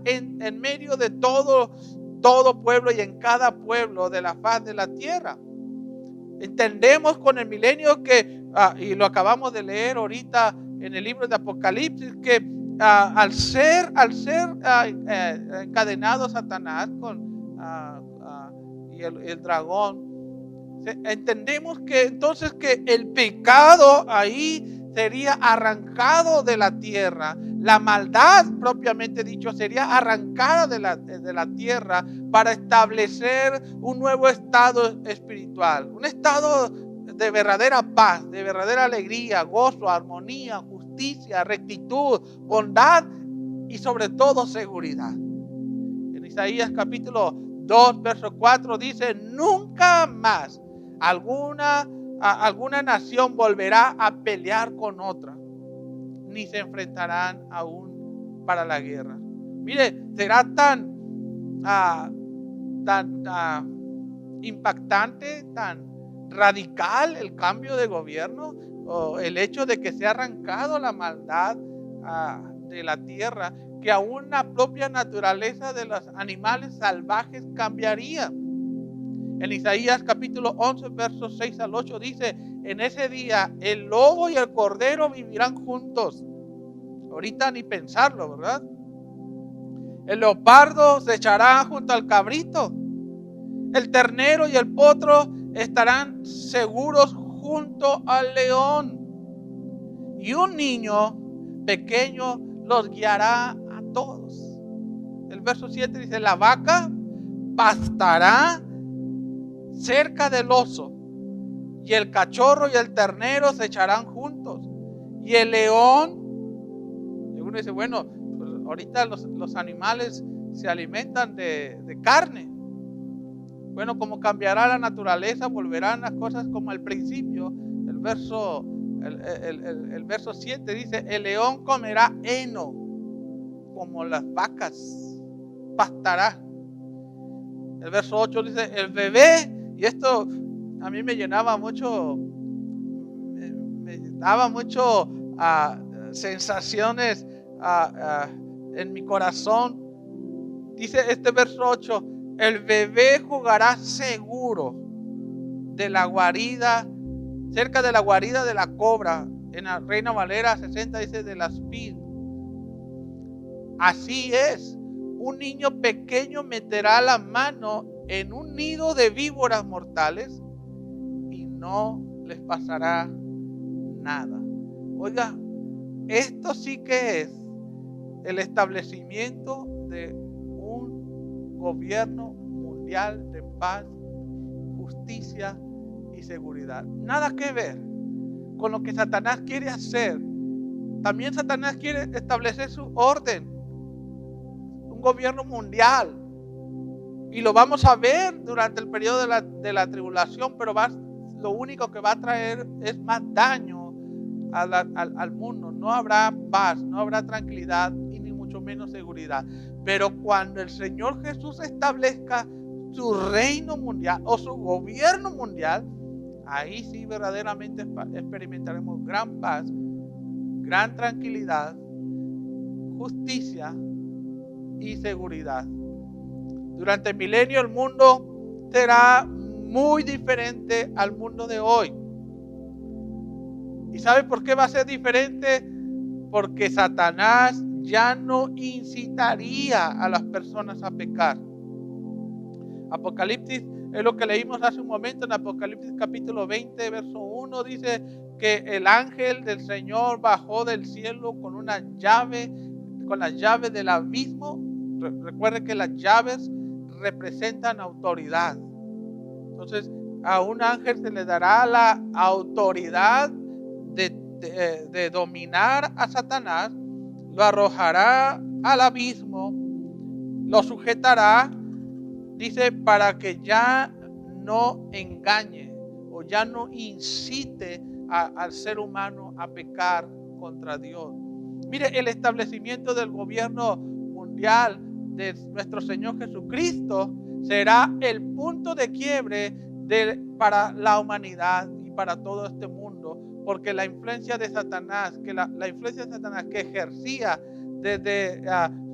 Speaker 2: en medio de todo pueblo y en cada pueblo de la faz de la tierra. Entendemos con el milenio que, y lo acabamos de leer ahorita en el libro de Apocalipsis, que al ser encadenado Satanás y el dragón, entendemos que entonces que el pecado ahí sería arrancado de la tierra, la maldad propiamente dicho sería arrancada de la tierra para establecer un nuevo estado espiritual, un estado de verdadera paz, de verdadera alegría, gozo, armonía, justicia, rectitud, bondad y sobre todo seguridad. En Isaías capítulo 2, verso 4 dice: nunca más alguna nación volverá a pelear con otra, ni se enfrentarán aún para la guerra. Mire, será tan impactante, tan radical el cambio de gobierno. o el hecho de que se ha arrancado la maldad de la tierra, que aún la propia naturaleza de los animales salvajes cambiaría. En Isaías capítulo 11, versos 6 al 8 dice: en ese día el lobo y el cordero vivirán juntos. Ahorita ni pensarlo, ¿verdad? El leopardo se echará junto al cabrito. El ternero y el potro estarán seguros junto al león. Y un niño pequeño los guiará a todos. El verso 7 dice: la vaca pastará cerca del oso, y el cachorro y el ternero se echarán juntos. Y el león, y uno dice, bueno, pues ahorita los animales se alimentan de carne. Bueno, como cambiará la naturaleza, volverán las cosas como al principio. El verso 7 dice: el león comerá heno como las vacas, pastará. El verso 8 dice: el bebé, y esto a mí me llenaba mucho, me daba mucho sensaciones en mi corazón. Dice este verso 8: el bebé jugará seguro de la guarida, cerca de la guarida de la cobra. En la Reina Valera 60 dice: de las pid. Así es, un niño pequeño meterá la mano en un nido de víboras mortales y no les pasará nada. Oiga, esto sí que es el establecimiento de un gobierno mundial de paz, justicia y seguridad. Nada que ver con lo que Satanás quiere hacer. También Satanás quiere establecer su orden, un gobierno mundial. Y lo vamos a ver durante el periodo de la tribulación, pero lo único que va a traer es más daño al mundo. No habrá paz, no habrá tranquilidad y ni mucho menos seguridad. Pero cuando el Señor Jesús establezca su reino mundial o su gobierno mundial, ahí sí verdaderamente experimentaremos gran paz, gran tranquilidad, justicia y seguridad. Durante el milenio el mundo será muy diferente al mundo de hoy. ¿Y sabe por qué va a ser diferente? Porque Satanás ya no incitaría a las personas a pecar. Apocalipsis es lo que leímos hace un momento. En Apocalipsis capítulo 20, verso 1 dice que el ángel del Señor bajó del cielo con las llaves del abismo. Recuerde que las llaves representan autoridad. Entonces a un ángel se le dará la autoridad de dominar a Satanás, lo arrojará al abismo, lo sujetará, dice, para que ya no engañe o ya no incite al ser humano a pecar contra Dios. Mire, el establecimiento del gobierno mundial de nuestro Señor Jesucristo será el punto de quiebre para la humanidad y para todo este mundo, porque la influencia de Satanás, que ejercía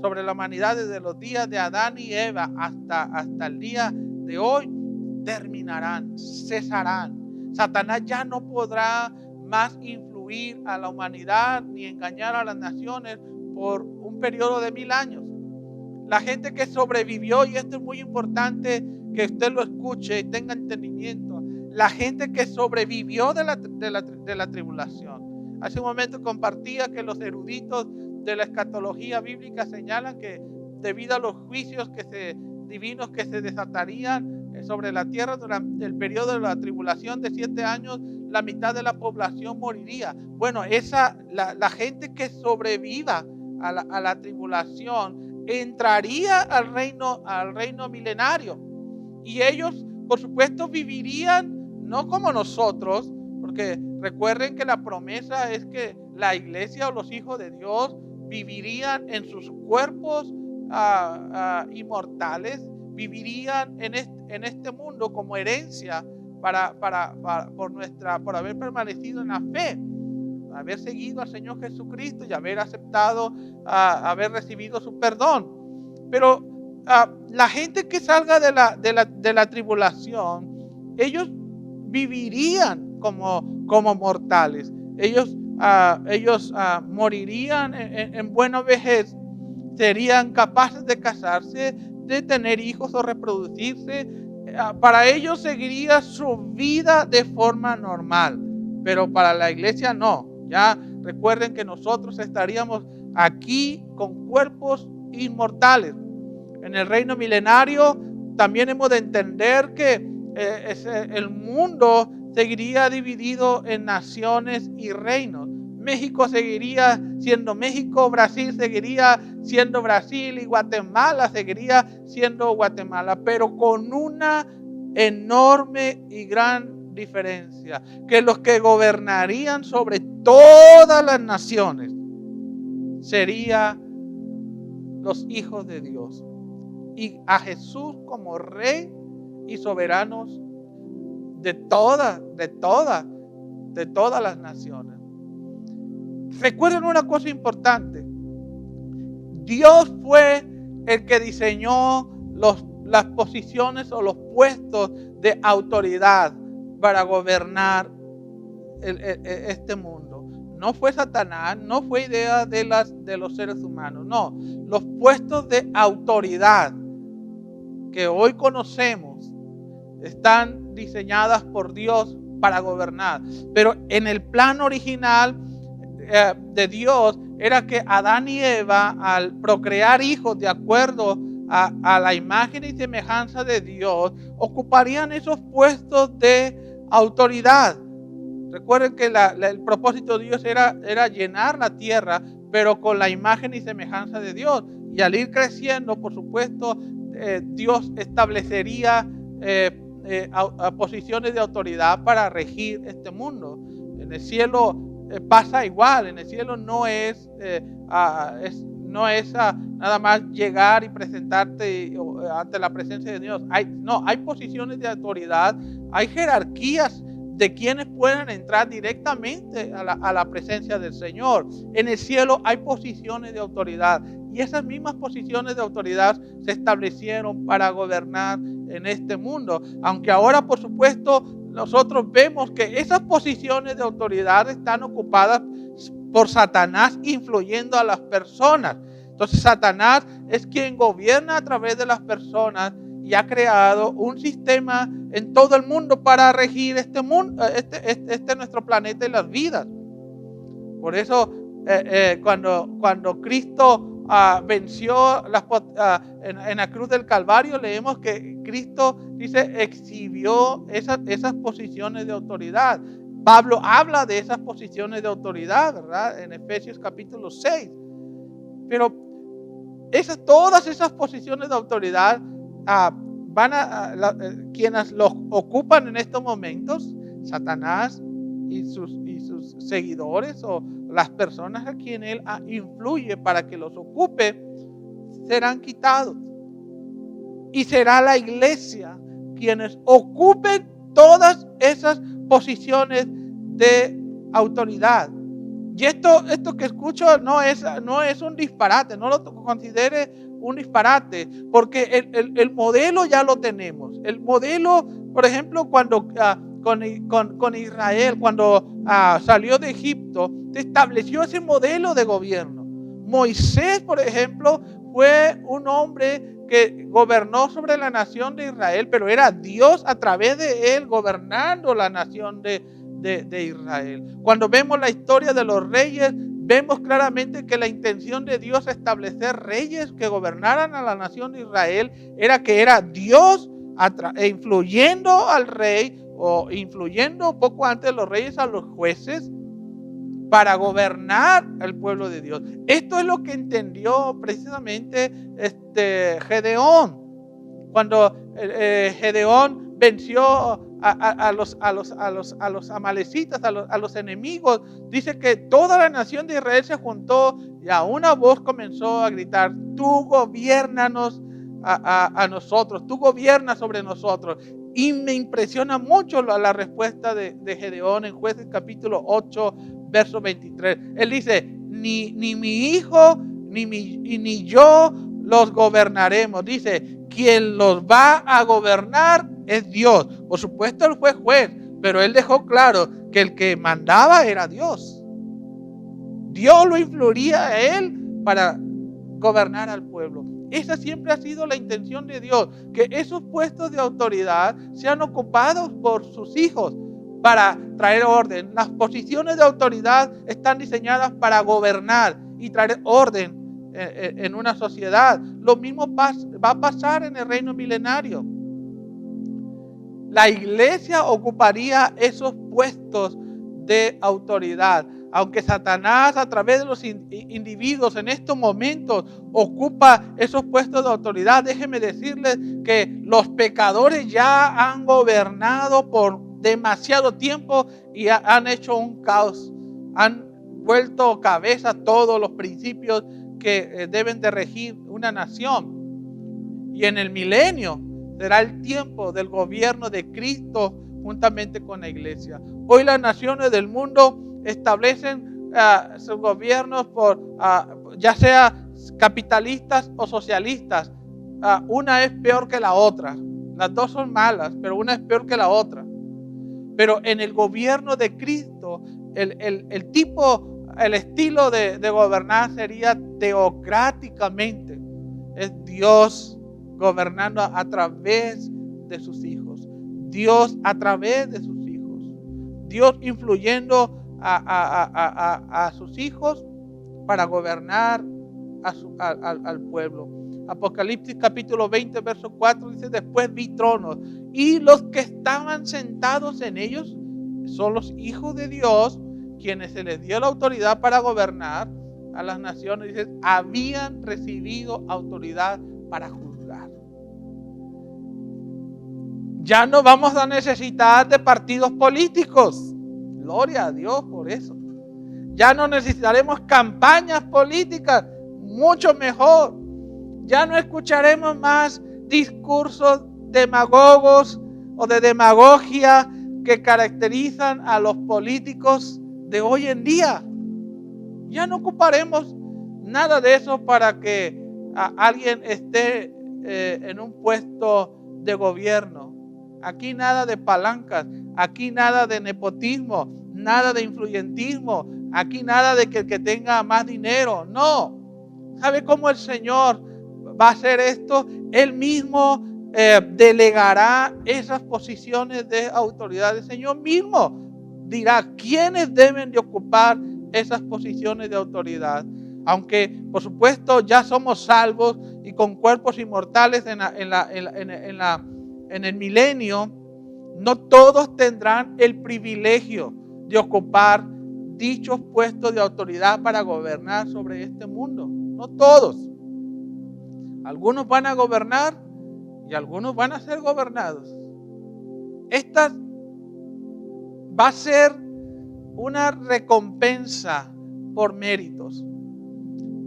Speaker 2: sobre la humanidad desde los días de Adán y Eva hasta el día de hoy, terminarán, cesarán. Satanás ya no podrá más influir a la humanidad ni engañar a las naciones por un periodo de 1000 años. La gente que sobrevivió, y esto es muy importante que usted lo escuche y tenga entendimiento, la gente que sobrevivió de la tribulación. Hace un momento compartía que los eruditos de la escatología bíblica señalan que debido a los juicios divinos que se desatarían sobre la tierra durante el periodo de la tribulación de 7 años, la mitad de la población moriría. Bueno, la gente que sobreviva a la tribulación entraría al reino milenario, y ellos por supuesto vivirían no como nosotros, porque recuerden que la promesa es que la iglesia o los hijos de Dios vivirían en sus cuerpos inmortales, vivirían en este mundo como herencia por haber permanecido en la fe, haber seguido al Señor Jesucristo y haber aceptado, haber recibido su perdón. Pero la gente que salga de la tribulación, ellos vivirían como mortales. Ellos morirían en buena vejez, serían capaces de casarse, de tener hijos o reproducirse. Para ellos seguiría su vida de forma normal, pero para la iglesia no. Ya recuerden que nosotros estaríamos aquí con cuerpos inmortales. En el reino milenario también hemos de entender que el mundo seguiría dividido en naciones y reinos. México seguiría siendo México, Brasil seguiría siendo Brasil y Guatemala seguiría siendo Guatemala, pero con una enorme y gran diferencia, que los que gobernarían sobre todas las naciones serían los hijos de Dios, y a Jesús como Rey y soberanos de todas las naciones. Recuerden una cosa importante: Dios fue el que diseñó las posiciones o los puestos de autoridad para gobernar este mundo. No fue Satanás, no fue idea de los seres humanos, no. Los puestos de autoridad que hoy conocemos están diseñadas por Dios para gobernar. Pero en el plan original de Dios era que Adán y Eva, al procrear hijos de acuerdo a la imagen y semejanza de Dios, ocuparían esos puestos de autoridad. Recuerden que el propósito de Dios era llenar la tierra, pero con la imagen y semejanza de Dios. Y al ir creciendo, por supuesto, Dios establecería posiciones de autoridad para regir este mundo. En el cielo pasa igual. En el cielo no es nada más llegar y presentarte ante la presencia de Dios. Hay posiciones de autoridad, hay jerarquías de quienes pueden entrar directamente a la presencia del Señor. En el cielo hay posiciones de autoridad, y esas mismas posiciones de autoridad se establecieron para gobernar en este mundo. Aunque ahora, por supuesto, nosotros vemos que esas posiciones de autoridad están ocupadas por Satanás, influyendo a las personas. Entonces Satanás es quien gobierna a través de las personas y ha creado un sistema en todo el mundo para regir este mundo, nuestro planeta y las vidas. Por eso cuando Cristo venció en la cruz del Calvario, leemos que Cristo exhibió esas posiciones de autoridad. Pablo habla de esas posiciones de autoridad, ¿verdad? En Efesios capítulo 6. Pero todas esas posiciones de autoridad quienes los ocupan en estos momentos, Satanás y sus seguidores, o las personas a quien él influye para que los ocupe, serán quitados. Y será la iglesia quienes ocupen todas esas posiciones de autoridad. Y esto que escucho no es un disparate, no lo considere un disparate, porque el modelo ya lo tenemos. El modelo, por ejemplo, cuando con Israel, cuando salió de Egipto, se estableció ese modelo de gobierno. Moisés, por ejemplo, fue un hombre que gobernó sobre la nación de Israel, pero era Dios a través de él gobernando la nación de Israel. Cuando vemos la historia de los reyes, vemos claramente que la intención de Dios establecer reyes que gobernaran a la nación de Israel era Dios influyendo al rey, o influyendo poco antes de los reyes a los jueces, para gobernar al pueblo de Dios. Esto es lo que entendió precisamente Gedeón. Cuando Gedeón venció a los amalecitas, a los enemigos, dice que toda la nación de Israel se juntó y a una voz comenzó a gritar: tú gobiérnanos a nosotros, tú gobiernas sobre nosotros. Y me impresiona mucho la respuesta de Gedeón en Jueces capítulo 8, verso 23. Él dice, ni mi hijo ni yo los gobernaremos. Dice, quien los va a gobernar es Dios. Por supuesto, él fue juez, pero él dejó claro que el que mandaba era Dios. Dios lo influiría a él para gobernar al pueblo. Esa siempre ha sido la intención de Dios, que esos puestos de autoridad sean ocupados por sus hijos para traer orden. Las posiciones de autoridad están diseñadas para gobernar y traer orden en una sociedad. Lo mismo va a pasar en el reino milenario. La iglesia ocuparía esos puestos de autoridad. Aunque Satanás a través de los individuos en estos momentos ocupa esos puestos de autoridad, déjenme decirles que los pecadores ya han gobernado por demasiado tiempo y han hecho un caos. Han vuelto cabeza todos los principios que deben de regir una nación. Y en el milenio será el tiempo del gobierno de Cristo juntamente con la iglesia. Hoy las naciones del mundo establecen sus gobiernos por ya sea capitalistas o socialistas. Una es peor que la otra. Las dos son malas, pero una es peor que la otra. Pero en el gobierno de Cristo, el estilo de gobernar sería teocráticamente. Es Dios gobernando a través de sus hijos. Dios a través de sus hijos. Dios influyendo a sus hijos para gobernar al pueblo. Apocalipsis capítulo 20 verso 4 dice, después vi tronos y los que estaban sentados en ellos son los hijos de Dios, quienes se les dio la autoridad para gobernar a las naciones. Dice, habían recibido autoridad para juzgar. Ya no vamos a necesitar de partidos políticos. Gloria a Dios por eso. Ya no necesitaremos campañas políticas, mucho mejor. Ya no escucharemos más discursos demagogos o de demagogia que caracterizan a los políticos de hoy en día. Ya no ocuparemos nada de eso para que alguien esté en un puesto de gobierno. Aquí nada de palancas, aquí nada de nepotismo, nada de influyentismo, aquí nada de que el que tenga más dinero. No. ¿Sabe cómo el Señor va a hacer esto? Él mismo delegará esas posiciones de autoridad. El Señor mismo dirá quiénes deben de ocupar esas posiciones de autoridad. Aunque por supuesto ya somos salvos y con cuerpos inmortales en el milenio, no todos tendrán el privilegio de ocupar dichos puestos de autoridad para gobernar sobre este mundo. No todos. Algunos van a gobernar y algunos van a ser gobernados. Esta va a ser una recompensa por méritos.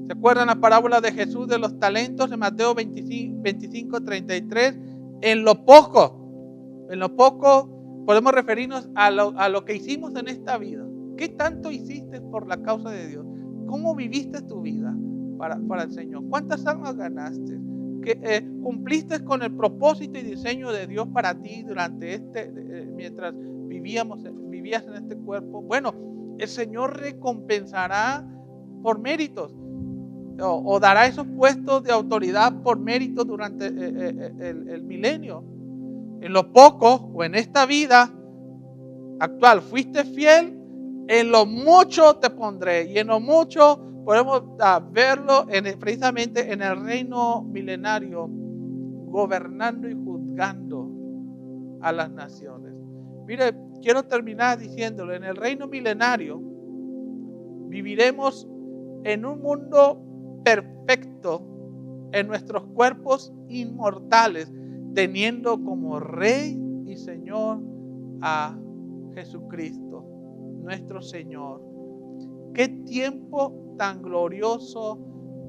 Speaker 2: ¿Se acuerdan la parábola de Jesús de los talentos en Mateo 25, 33? En lo poco podemos referirnos a lo que hicimos en esta vida. ¿Qué tanto hiciste por la causa de Dios? ¿Cómo viviste tu vida para el Señor? ¿Cuántas almas ganaste? ¿Cumpliste con el propósito y diseño de Dios para ti durante mientras vivías en este cuerpo? Bueno, el Señor recompensará por méritos o dará esos puestos de autoridad por méritos durante el milenio. En lo poco o en esta vida actual fuiste fiel, en lo mucho te pondré. Y en lo mucho podemos verlo precisamente en el reino milenario, gobernando y juzgando a las naciones. Mire, quiero terminar diciéndolo, en el reino milenario viviremos en un mundo perfecto, en nuestros cuerpos inmortales, teniendo como Rey y Señor a Jesucristo, nuestro Señor. Qué tiempo tan glorioso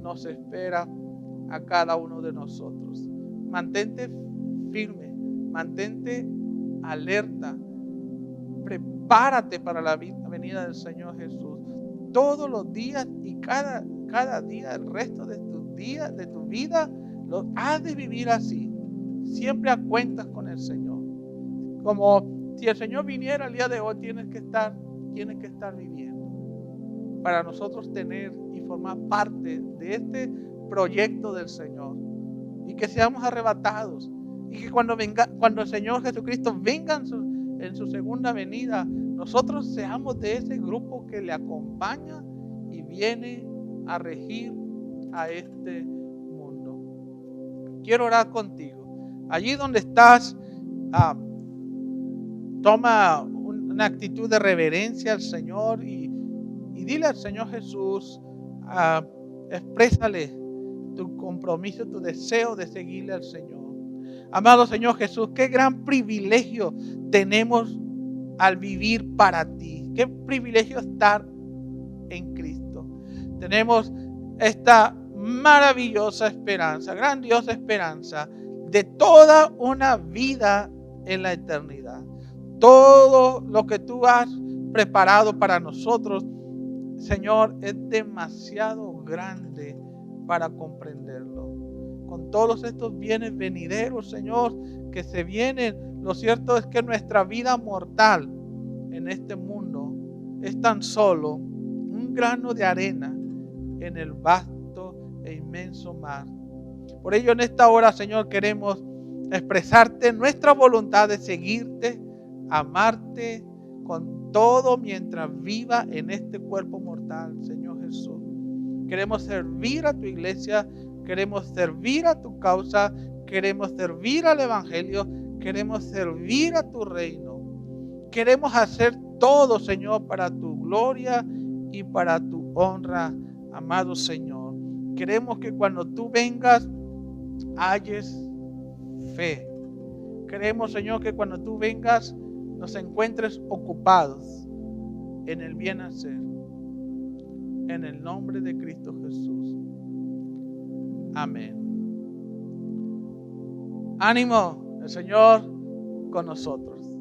Speaker 2: nos espera a cada uno de nosotros. Mantente firme, mantente alerta. Prepárate para la venida del Señor Jesús. Todos los días y cada día, el resto de tus días, de tu vida, lo has de vivir así. Siempre a cuentas con el Señor. Como si el Señor viniera el día de hoy, tienes que estar viviendo. Para nosotros tener y formar parte de este proyecto del Señor. Y que seamos arrebatados. Y que cuando el Señor Jesucristo venga en su segunda venida, nosotros seamos de ese grupo que le acompaña y viene a regir a este mundo. Quiero orar contigo. Allí donde estás, toma una actitud de reverencia al Señor y dile al Señor Jesús, exprésale tu compromiso, tu deseo de seguirle al Señor. Amado Señor Jesús, qué gran privilegio tenemos al vivir para ti. Qué privilegio estar en Cristo. Tenemos esta maravillosa esperanza, grandiosa esperanza de toda una vida en la eternidad. Todo lo que tú has preparado para nosotros, Señor, es demasiado grande para comprenderlo. Con todos estos bienes venideros, Señor, que se vienen, lo cierto es que nuestra vida mortal en este mundo es tan solo un grano de arena en el vasto e inmenso mar. Por ello, en esta hora, Señor, queremos expresarte nuestra voluntad de seguirte, amarte con todo mientras viva en este cuerpo mortal, Señor Jesús. Queremos servir a tu iglesia, queremos servir a tu causa, queremos servir al evangelio, queremos servir a tu reino. Queremos hacer todo, Señor, para tu gloria y para tu honra, amado Señor. Queremos que cuando tú vengas, halles fe. Queremos, Señor, que cuando tú vengas, nos encuentres ocupados en el bien hacer. En el nombre de Cristo Jesús. Amén. Ánimo, el Señor con nosotros.